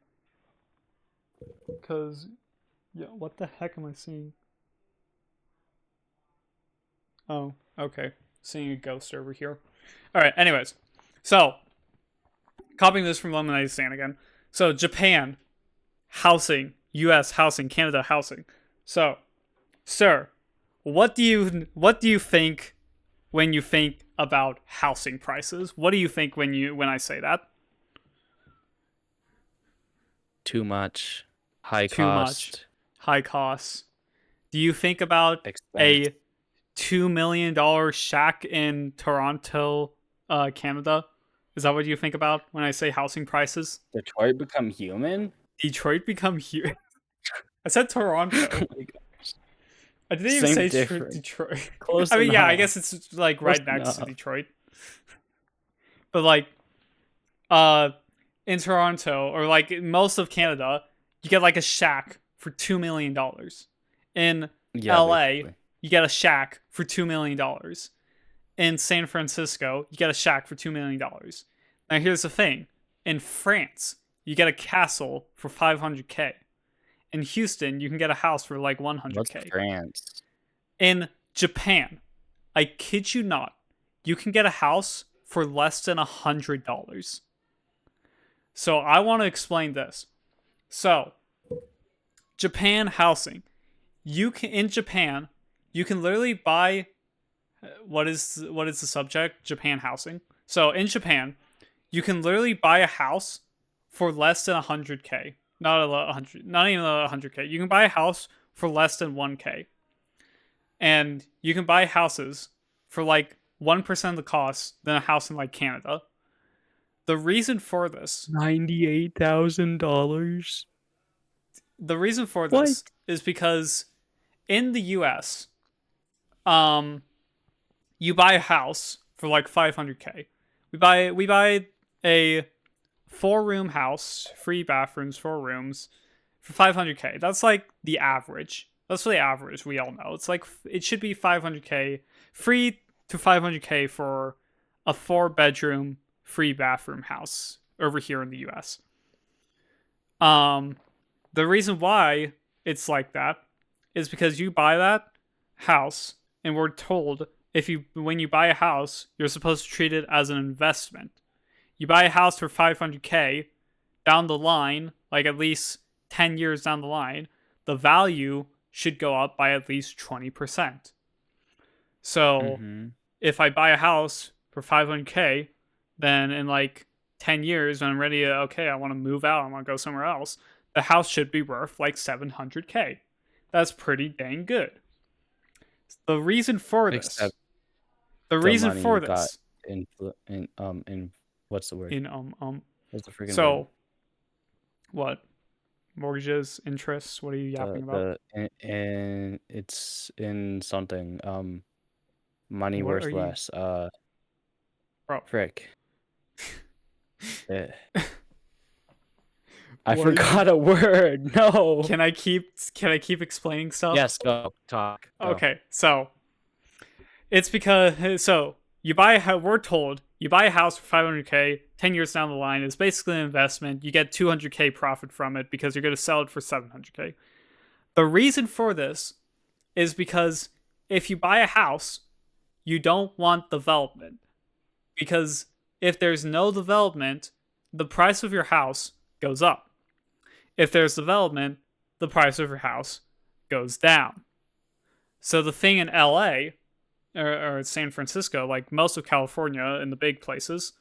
Because, yeah, what the heck am I seeing? Oh, okay. Seeing a ghost over here. All right. Anyways, so copying this from Lemonade Stand again. So Japan housing, U.S. housing, Canada housing. So, sir, what do you think when you think about housing prices? What do you think when I say that? Too much. High cost. Do you think about a $2 million shack in Toronto, Canada? Is that what you think about when I say housing prices? Detroit become human? Detroit become human? I said Toronto. Oh my gosh. I didn't even say Detroit. Close I mean, enough. yeah, I guess it's like right next to Detroit. But like, in Toronto or like most of Canada, you get like a shack for $2 million. In LA, basically, you get a shack for $2 million. In San Francisco, you get a shack for $2 million. Now here's the thing. In France, you get a castle for $500K. In Houston, you can get a house for like $100K. What's France? In Japan, I kid you not, you can get a house for less than $100. So I want to explain this. So, Japan housing. In Japan, you can literally buy what is the subject? Japan housing. So in Japan, you can literally buy a house for less than 100K. Not even 100K. You can buy a house for less than 1K. And you can buy houses for like 1% of the cost than a house in like Canada. The reason for this, $98,000. The reason for this is because in the US, you buy a house for like 500K. We buy a 4-room house, 3 bathrooms, 4 rooms for 500K. That's like the average. That's the average. We all know it's like it should be 500K, 3 to 500K for a 4-bedroom, 3-bathroom house over here in the US. The reason why it's like that is because you buy that house, and we're told when you buy a house, you're supposed to treat it as an investment. You buy a house for $500K, down the line, like at least 10 years down the line, the value should go up by at least 20%. So if I buy a house for $500K, then in like 10 years, when I'm ready to, I want to move out, I want to go somewhere else, the house should be worth like $700K. That's pretty dang good. The reason for this. The reason for this. In what's the word? What's the freaking word? So, what? Mortgages, interests? What are you yapping about? And it's in something. Money worth less. Bro. Frick. I forgot a word. No. Can I keep explaining stuff? Yes, go talk. Go. Okay, so it's because we're told you buy a house for $500K, 10 years down the line, it's basically an investment. You get $200K profit from it because you're going to sell it for $700K. The reason for this is because if you buy a house, you don't want development. Because if there's no development, the price of your house goes up. If there's development, the price of your house goes down. So the thing in LA or San Francisco, like most of California in the big places,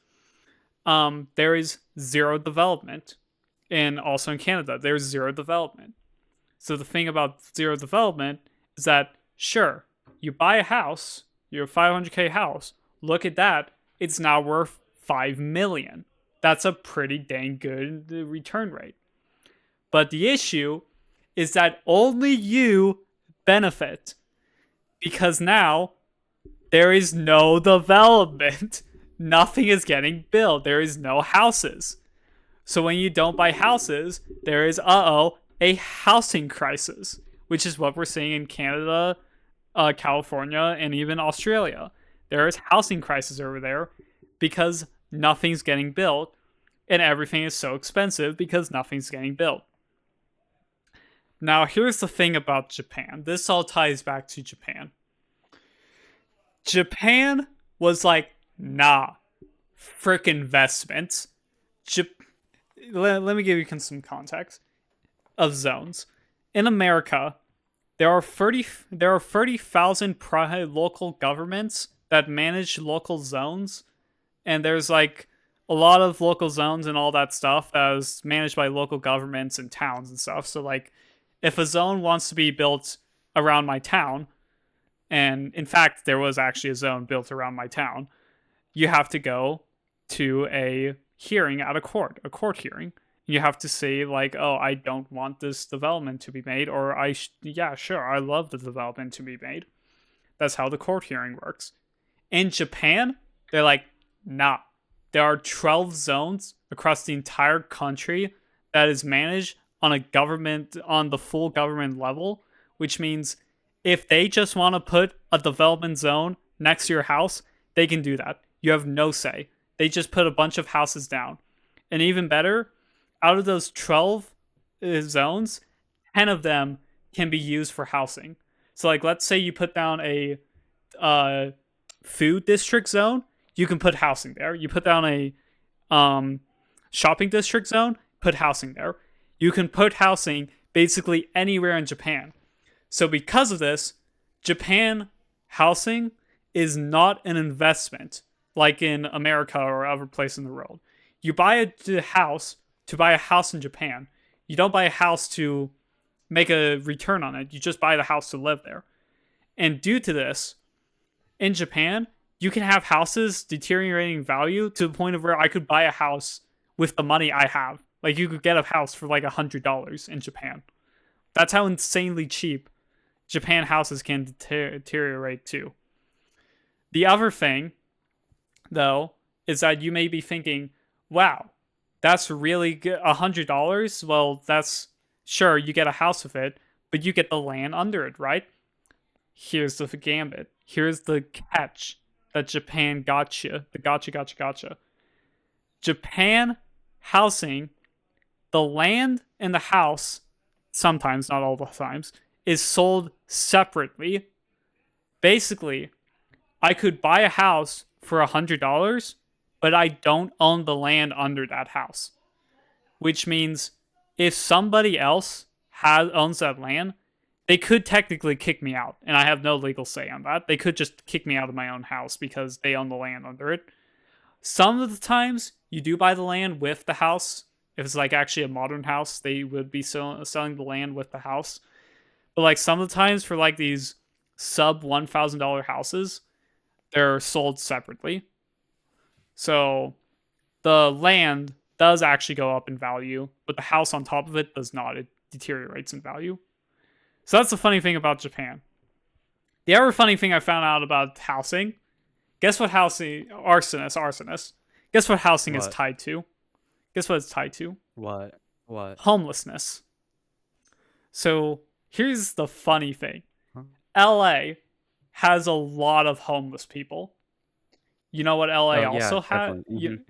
there is zero development. And also in Canada, there's zero development. So the thing about zero development is that, sure, you buy a house, your $500K house, look at that, it's now worth $5 million. That's a pretty dang good return rate. But the issue is that only you benefit, because now there is no development. Nothing is getting built. There is no houses. So when you don't buy houses, there is, a housing crisis, which is what we're seeing in Canada, California, and even Australia. There is housing crisis over there because nothing's getting built, and everything is so expensive because nothing's getting built. Now, here's the thing about Japan. This all ties back to Japan. Japan was like, nah, frick investments. Let me give you some context of zones. In America, there are 30,000 local governments that manage local zones, and there's like a lot of local zones and all that stuff that is managed by local governments and towns and stuff. So like, if a zone wants to be built around my town, and in fact, there was actually a zone built around my town, you have to go to a hearing at a court hearing. You have to say like, I don't want this development to be made, or I love the development to be made. That's how the court hearing works. In Japan, they're like, nah. There are 12 zones across the entire country that is managed on the full government level, which means if they just want to put a development zone next to your house, they can do that. You have no say. They just put a bunch of houses down. And even better, out of those 12 zones, 10 of them can be used for housing. So like, let's say you put down a food district zone, you can put housing there. You put down a shopping district zone, put housing there. You can put housing basically anywhere in Japan. So because of this, Japan housing is not an investment like in America or other places in the world. You buy a house to buy a house in Japan. You don't buy a house to make a return on it. You just buy the house to live there. And due to this, in Japan, you can have houses deteriorating in value to the point of where I could buy a house with the money I have. Like, you could get a house for like $100 in Japan. That's how insanely cheap Japan houses can deteriorate too. The other thing, though, is that you may be thinking, wow, that's really good. $100? Well, that's sure, you get a house with it, but you get the land under it, right? Here's the gambit. Here's the catch. that Japan gotcha. The gotcha. Japan housing, the land and the house, sometimes, not all the times, is sold separately. Basically, I could buy a house for $100, but I don't own the land under that house. Which means if somebody else owns that land, they could technically kick me out, and I have no legal say on that. They could just kick me out of my own house because they own the land under it. Some of the times, you do buy the land with the house. If it's like actually a modern house, they would be selling the land with the house. But like some of the times for like these sub $1,000 houses, they're sold separately. So the land does actually go up in value, but the house on top of it does not. It deteriorates in value. So that's the funny thing about Japan. The other funny thing I found out about housing, guess what housing, arsonist. Guess what housing is tied to? Guess what it's tied to? What? Homelessness. So here's the funny thing. Huh? LA has a lot of homeless people. You know what LA also had? You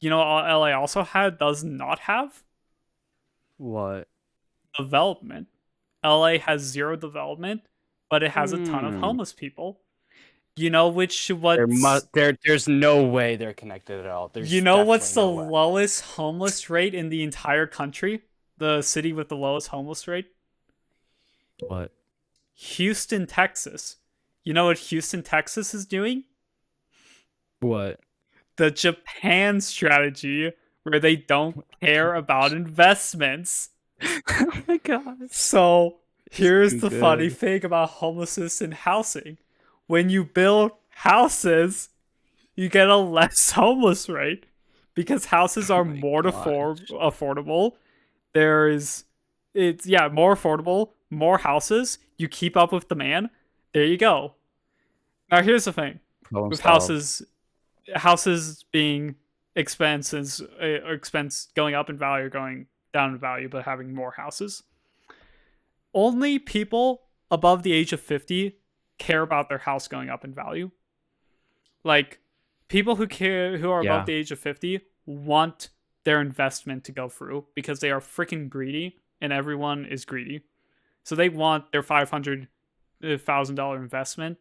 know what LA also does not have? What? Development. LA has zero development, but it has a ton of homeless people. You know there's no way they're connected at all. You know what's the lowest homeless rate in the entire country? The city with the lowest homeless rate? What? Houston, Texas. You know what Houston, Texas is doing? What? The Japan strategy, where they don't care about investments. Oh my god. So here's the funny thing about homelessness and housing. When you build houses, you get a less homeless rate because houses are more affordable. More affordable, more houses. You keep up with demand. There you go. Now here's the thing with houses being expense going up in value or going down in value, but having more houses. Only people above the age of 50 care about their house going up in value. Like people who are above the age of 50 want their investment to go through because they are freaking greedy, and everyone is greedy. So they want their $500,000 investment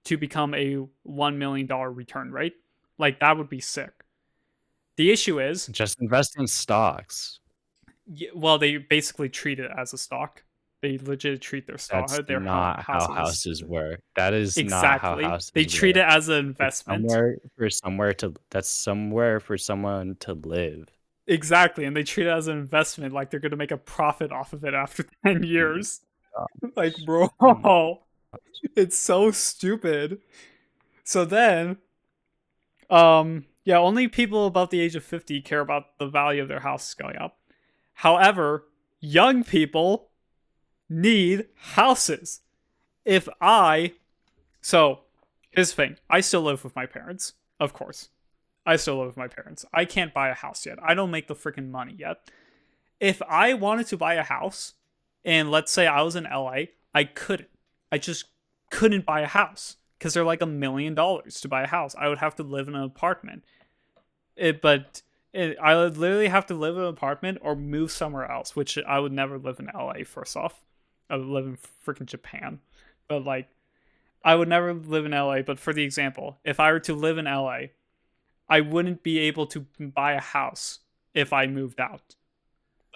to become a $1 million return rate. Like that would be sick. The issue is just invest in stocks. Well, they basically treat it as a stock. They legit treat their stock. That's not how houses work. That is not how houses They treat it as an investment. That's somewhere for someone to live. Exactly, and they treat it as an investment, like they're going to make a profit off of it after 10 years. Like, bro, it's so stupid. So then, only people above the age of 50 care about the value of their house going up. However, young people need houses. So here's the thing. I still live with my parents, of course. I can't buy a house yet. I don't make the freaking money yet. If I wanted to buy a house, and let's say I was in LA, I couldn't. I just couldn't buy a house because they're like $1 million to buy a house. I would have to live in an apartment. I would literally have to live in an apartment or move somewhere else, which I would never live in LA, first off. I would live in freaking Japan. But like, I would never live in LA. But for the example, if I were to live in LA, I wouldn't be able to buy a house if I moved out.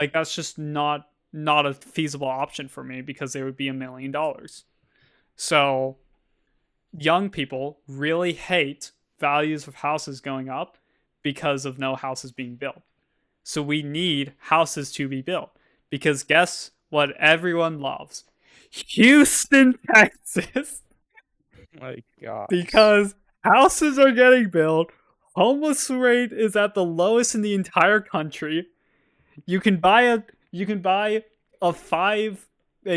Like, that's just not a feasible option for me because they would be $1 million. So young people really hate values of houses going up because of no houses being built. So we need houses to be built because guess what everyone loves? Houston, Texas. My God. Because houses are getting built. Homeless rate is at the lowest in the entire country. You can buy a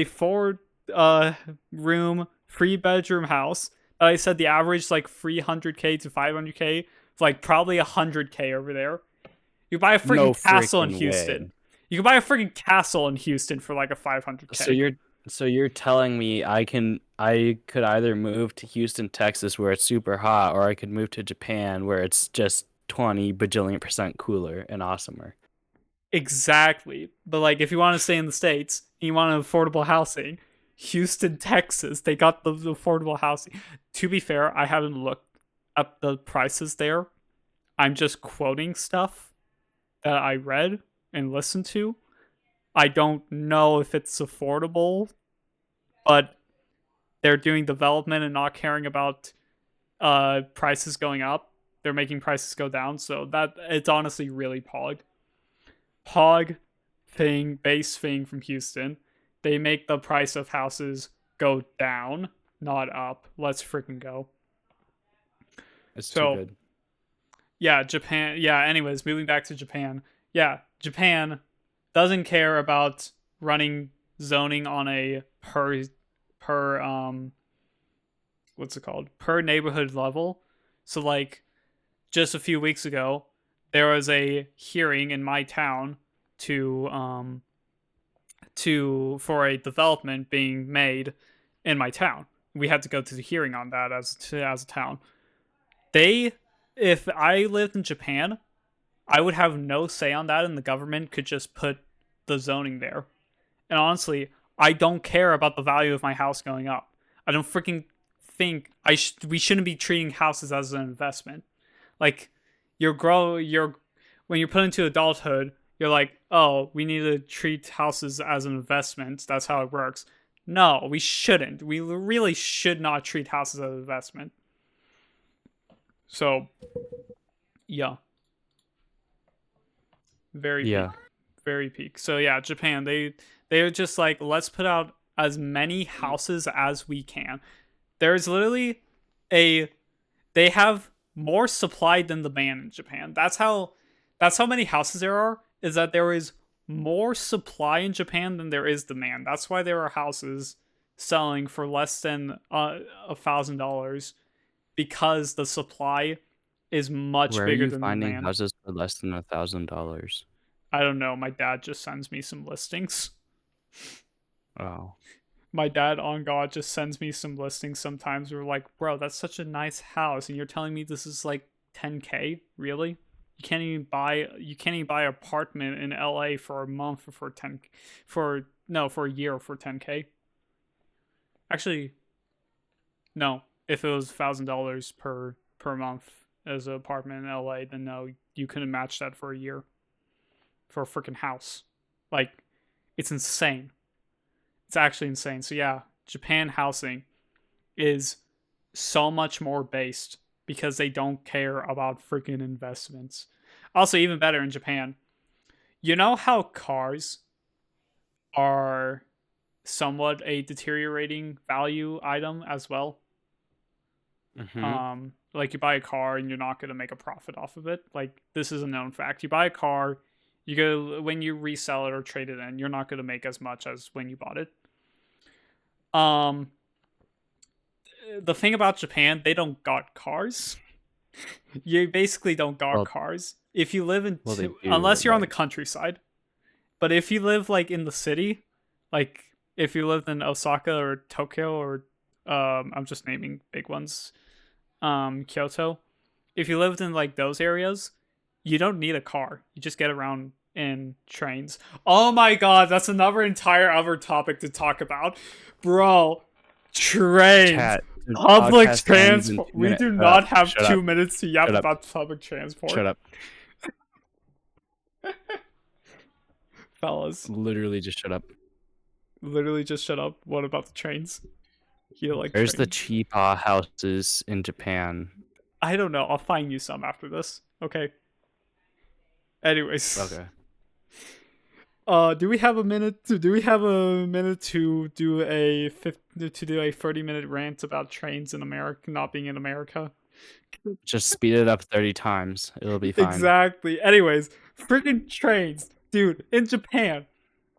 4 room 3-bedroom house. I said the average is like $300K to $500K. It's like probably $100K over there. You buy a freaking castle in Houston. You can buy a freaking castle in Houston for like a $500K. So you're So you're telling me I could either move to Houston, Texas, where it's super hot, or I could move to Japan, where it's just 20 bajillion% cooler and awesomer. Exactly. But like if you want to stay in the States and you want affordable housing, Houston, Texas, they got the affordable housing. To be fair, I haven't looked up the prices there. I'm just quoting stuff that I read and listened to. I don't know if it's affordable, but they're doing development and not caring about prices going up. They're making prices go down, so that it's honestly really pog base thing from Houston. They make the price of houses go down, not up. Let's freaking go. It's too So good. yeah, Japan. Yeah. Anyways, moving back to Japan. Yeah, Japan doesn't care about running zoning on a per what's it called, per neighborhood level. So like just a few weeks ago, there was a hearing in my town to for a development being made in my town. We had to go to the hearing on that as a town. They, if I lived in Japan, I would have no say on that, and the government could just put the zoning there. And honestly, I don't care about the value of my house going up. I don't freaking think we shouldn't be treating houses as an investment. Like you're when you're put into adulthood, you're like, "Oh, we need to treat houses as an investment. That's how it works." No, we shouldn't. We really should not treat houses as an investment. So, yeah, very peak, Yeah. very peak. So yeah, Japan, they're just like, let's put out as many houses as we can. There's literally a they have more supply than demand in Japan. That's how many houses there are. Is that there is more supply in Japan than there is demand. That's why there are houses selling for less than $1,000 because the supply is much Where are bigger you than the finding demand. houses for less than $1,000? I don't know. My dad just sends me some listings. Oh. My dad, on God, just sends me some listings sometimes. We're like, bro, that's such a nice house, and you're telling me this is like 10K? Really? You can't even buy an apartment in LA for a month for 10 for a year for 10K. Actually, no. If it was $1,000 per month as an apartment in LA, then no, you couldn't match that for a year for a freaking house. Like, it's insane. It's actually insane. So yeah, Japan housing is so much more based because they don't care about freaking investments. Also, even better in Japan, you know how cars are somewhat a deteriorating value item as well? Mm-hmm. Like you buy a car and you're not going to make a profit off of it. Like this is a known fact. You buy a car, you go when you resell it or trade it in, you're not going to make as much as when you bought it. Um, the thing about Japan, they don't got cars. You basically don't got Well, cars. If you live in, well, they do, unless you're on the like, countryside, but if you live like in the city, like if you lived in Osaka or Tokyo or I'm just naming big ones, Kyoto. If you lived in like those areas, you don't need a car. You just get around in trains. Oh my god, that's another entire other topic to talk about, bro. Trains. chat. The Public podcast ends in transport. 2 We minutes. do Shut up. not have Shut up. 2 minutes to yap Shut up. about public transport. Shut up. Fellas. Literally just shut up. Literally just shut up. What about the trains? You like There's the trains? cheap houses in Japan. I don't know. I'll find you some after this. Okay. Anyways. Okay. Do we have a minute? Do we have a minute to do a 30-minute rant about trains in America not being in America? Just speed it up 30 times. It'll be fine. Exactly. Anyways, freaking trains, dude. In Japan,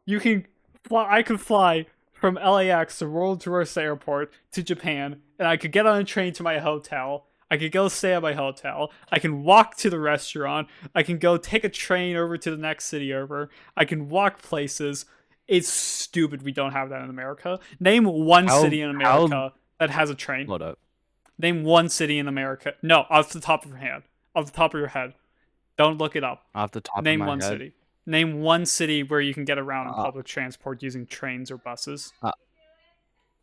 you can fly. I could fly from LAX to World Tourist Airport to Japan, and I could get on a train to my hotel. I could go stay at my hotel. I can walk to the restaurant. I can go take a train over to the next city over. I can walk places It's stupid we don't have that in America. Name one city in How America that has a train. hold up. Name one city in America. No, off the top of your head. Off the top of your head. Don't look it up. Off the top of Name my one head. city. Name one city where you can get around in Uh, public transport using trains or buses.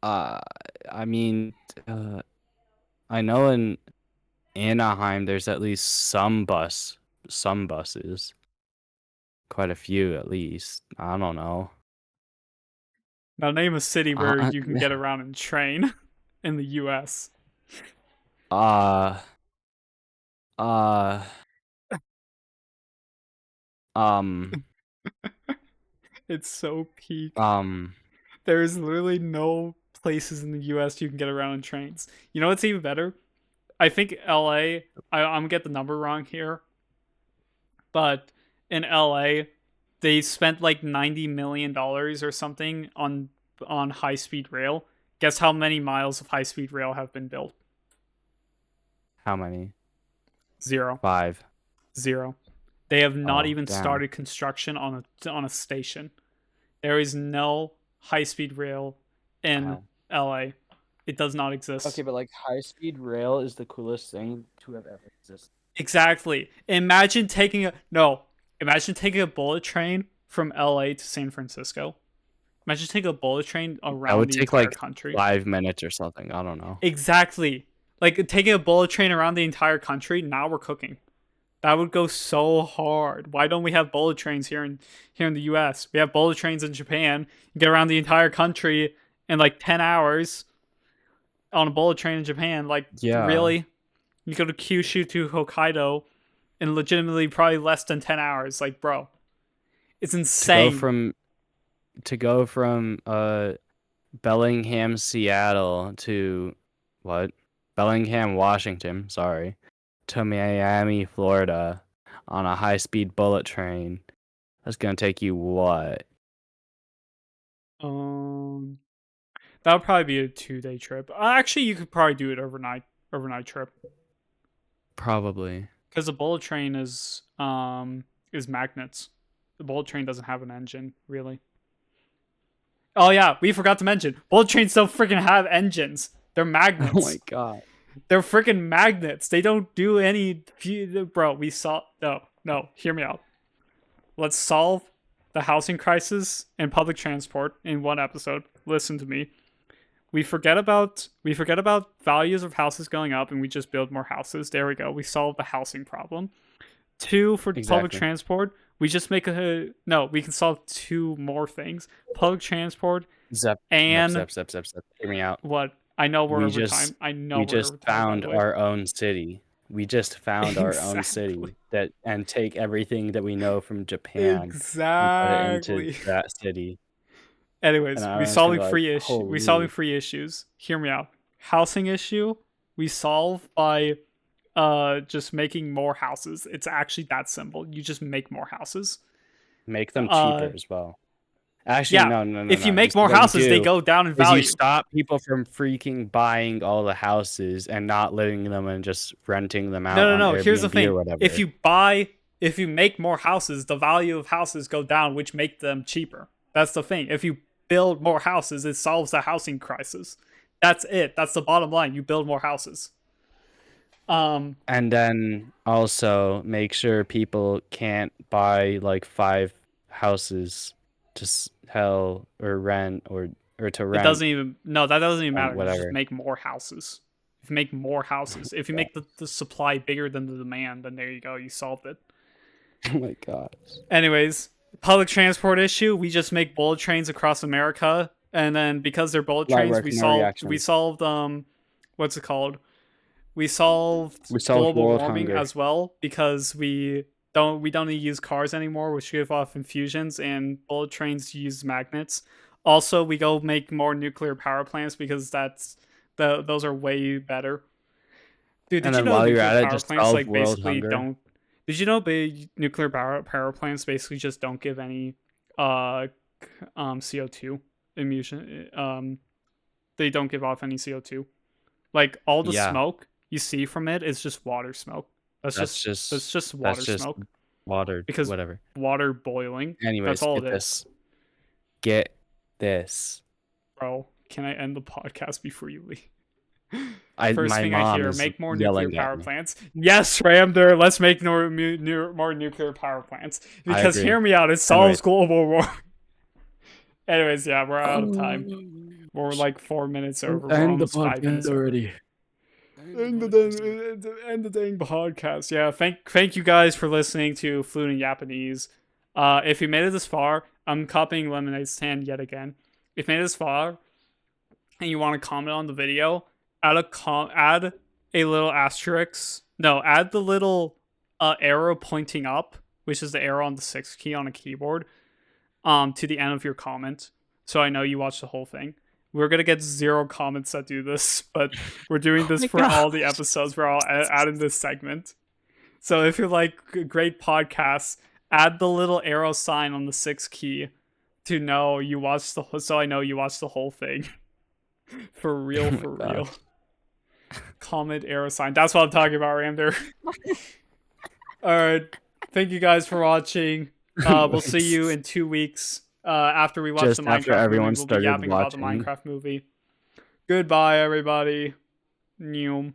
I mean, I know in Anaheim there's at least some buses. Quite a few at least. I don't know. Now name a city where Uh, you can get around in train in the US. uh, uh, um, It's so peak. um, There is literally no places in the US you can get around in trains. You know what's even better? I think LA, I'm gonna get the number wrong here, but in LA, they spent like $90 million or something on high speed rail. Guess how many miles of high speed rail have been built? how many? Zero. 5. Zero. They have not Oh, even damn. started construction on a station. There is no high speed rail in LA. It does not exist. Okay, but like high-speed rail is the coolest thing to have ever existed. Exactly. Imagine taking a bullet train from LA to San Francisco. Imagine taking a bullet train That around would the take entire like country. 5 minutes or something. I don't know. Exactly. Like taking a bullet train around the entire country, now we're cooking. That would go so hard. Why don't we have bullet trains here in the US? We have bullet trains in Japan. You get around the entire country in like 10 hours on a bullet train in Japan. Like Yeah. really? You go to Kyushu to Hokkaido in legitimately probably less than 10 hours. Like, bro. It's insane. To go from Bellingham, Seattle to what? Bellingham, Washington, sorry, to Miami, Florida on a high-speed bullet train. That's going to take you what? That would probably be a 2-day trip. Actually, you could probably do it overnight trip. Probably. Because the bullet train is magnets. The bullet train doesn't have an engine, really. Oh yeah, we forgot to mention, bullet trains don't freaking have engines. They're magnets. Oh my god. They're freaking magnets. They don't do any. Bro, we saw. No, hear me out. Let's solve the housing crisis and public transport in one episode. Listen to me. We forget about values of houses going up, and we just build more houses. There we go. We solved the housing problem. 2 for public transport. We just make we can solve 2 more things. Public transport and Zep. Hear me out. What? I know we're over time. We just found our own city. We just found our own city and take everything that we know from Japan and put it into that city. Anyways, we solving free issues. Hear me out. Housing issue, we solve by just making more houses. It's actually that simple. You just make more houses. Make them cheaper as well. Actually, no. If you make more houses, they go down in value. You stop people from freaking buying all the houses and not living in them and just renting them out. No. Here's the thing: if you make more houses, the value of houses go down, which make them cheaper. That's the thing. If you build more houses, it solves the housing crisis. That's it. That's the bottom line. You build more houses. And then also make sure people can't buy like 5 houses to sell or rent or to rent. That doesn't even matter. Whatever. You just make more houses. If you make more houses, if you make the supply bigger than the demand, then there you go. You solved it. Oh my gosh. Anyways, public transport issue. We just make bullet trains across America, and then because they're bullet trains, we solved what's it called? We solved global warming as well, because we don't need to use cars anymore, which give off infusions, and bullet trains use magnets. Also, we go make more nuclear power plants because those are way better. Dude, did you know nuclear power plants like basically don't? Did you know nuclear power plants basically just don't give any CO2 emission? They don't give off any CO2. Like all the smoke you see from it is just water smoke. That's just water smoke. Water, because whatever. Water boiling. Anyways, that's all it is. get this. Bro, can I end the podcast before you leave? My thing I mom hear, is make more nuclear yelling power at me. plants. Yes, Ramder, let's make more nuclear power plants. Because hear me out, it solves global war. Anyways, yeah, we're out of time. We're like 4 minutes over. We're End the almost 5 minutes podcast already. End the dang podcast. Yeah, thank you guys for listening to Fluent in Japanese. If you made it this far, I'm copying Lemonade's stand yet again. If you made it this far and you want to comment on the video, add a little asterisk. No, add the little arrow pointing up, which is the arrow on the 6 key on a keyboard, to the end of your comment, so I know you watched the whole thing. We're gonna get 0 comments that do this, but we're doing this for all the episodes. We're all adding this segment. So if you like great podcasts, add the little arrow sign on the 6 key to know you watched so I know you watched the whole thing. For real, for real. Comment arrow sign. That's what I'm talking about, Ramder. Alright. Thank you guys for watching. We'll see you in 2 weeks. After we watch the Minecraft movie, we'll be yapping about the Minecraft movie. Goodbye, everybody. Neum.